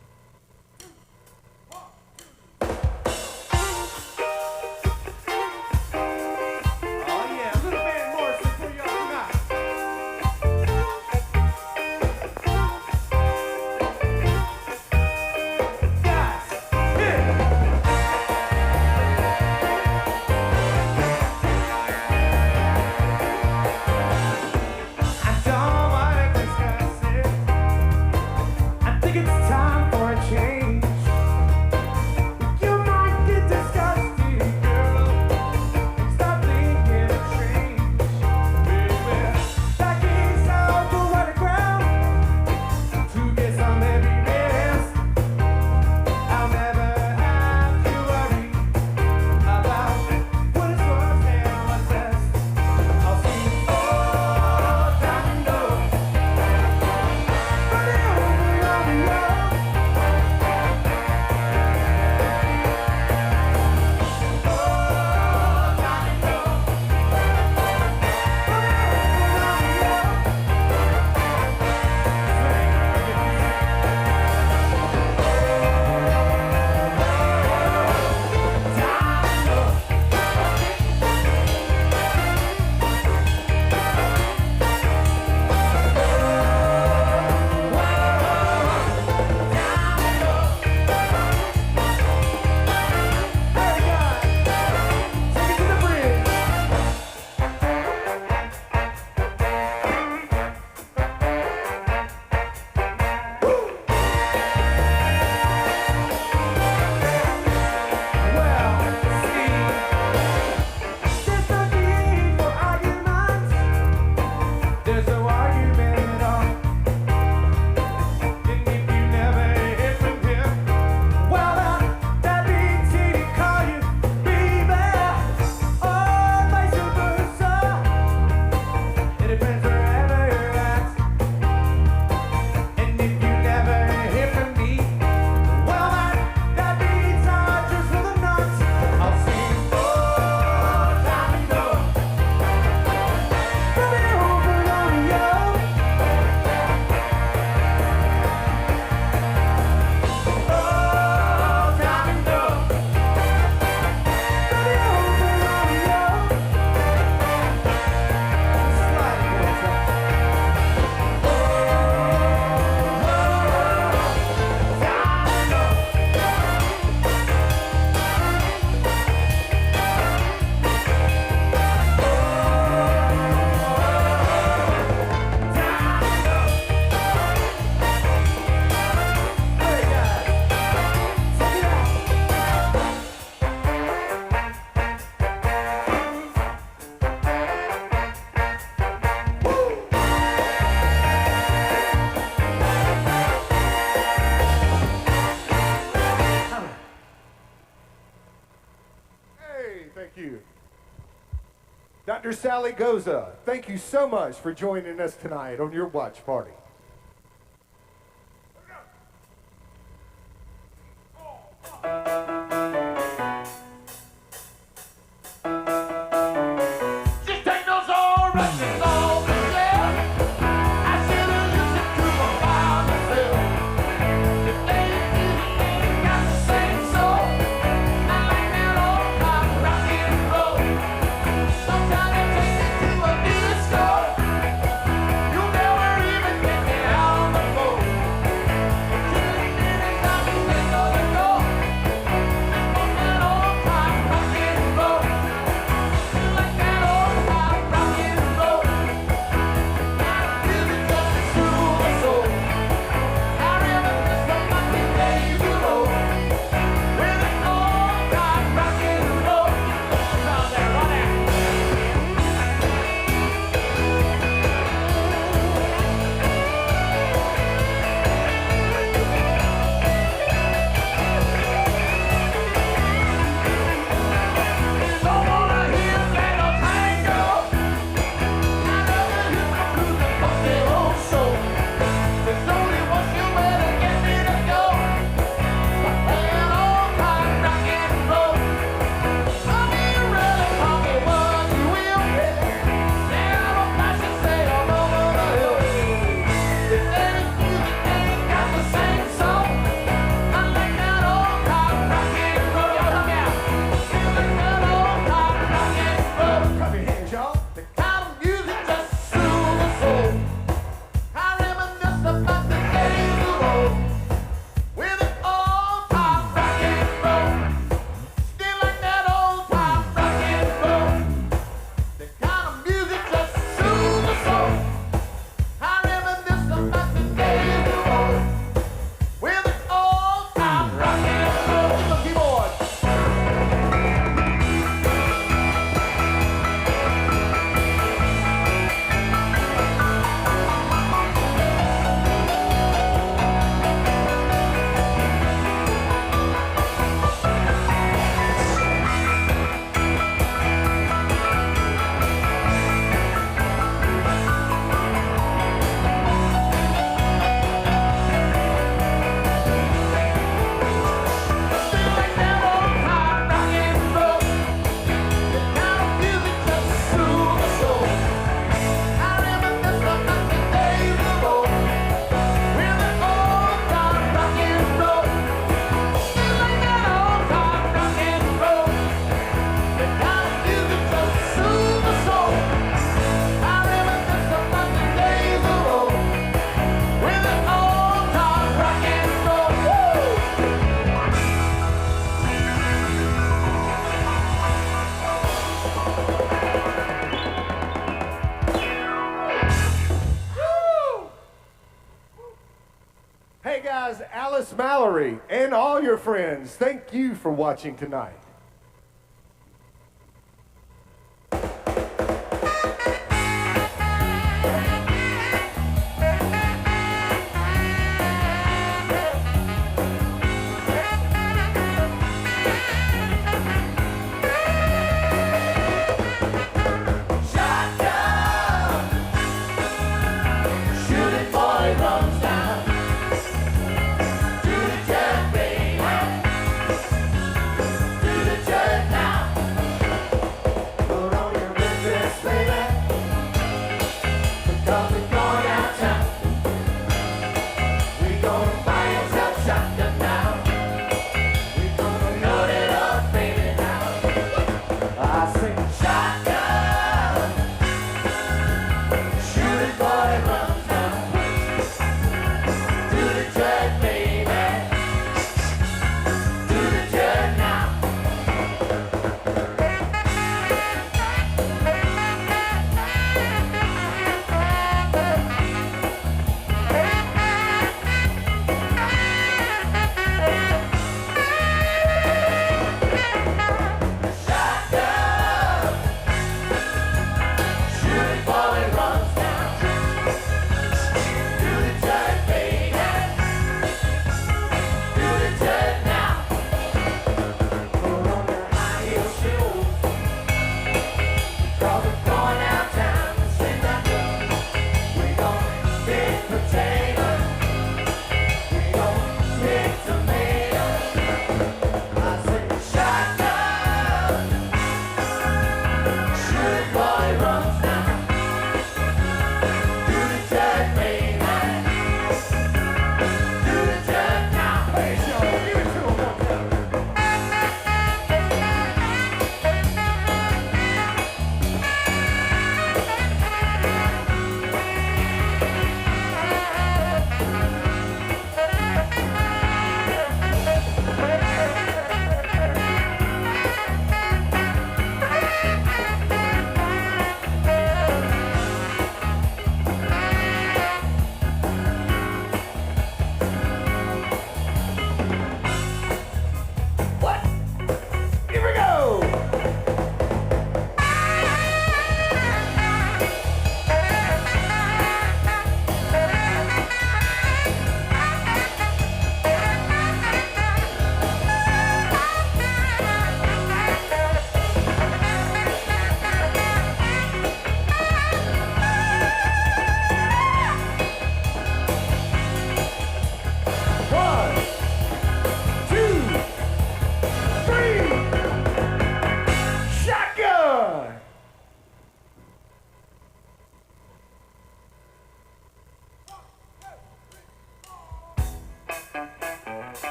Dr. Sally Goza, thank you so much for joining us tonight on your watch party. You'll never even think as Alice Mallory and all your friends, thank you for watching tonight. To the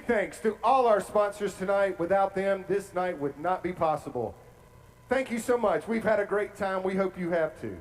thanks to all our sponsors tonight. Without them, this night would not be possible. Thank you so much. We've had a great time. We hope you have too.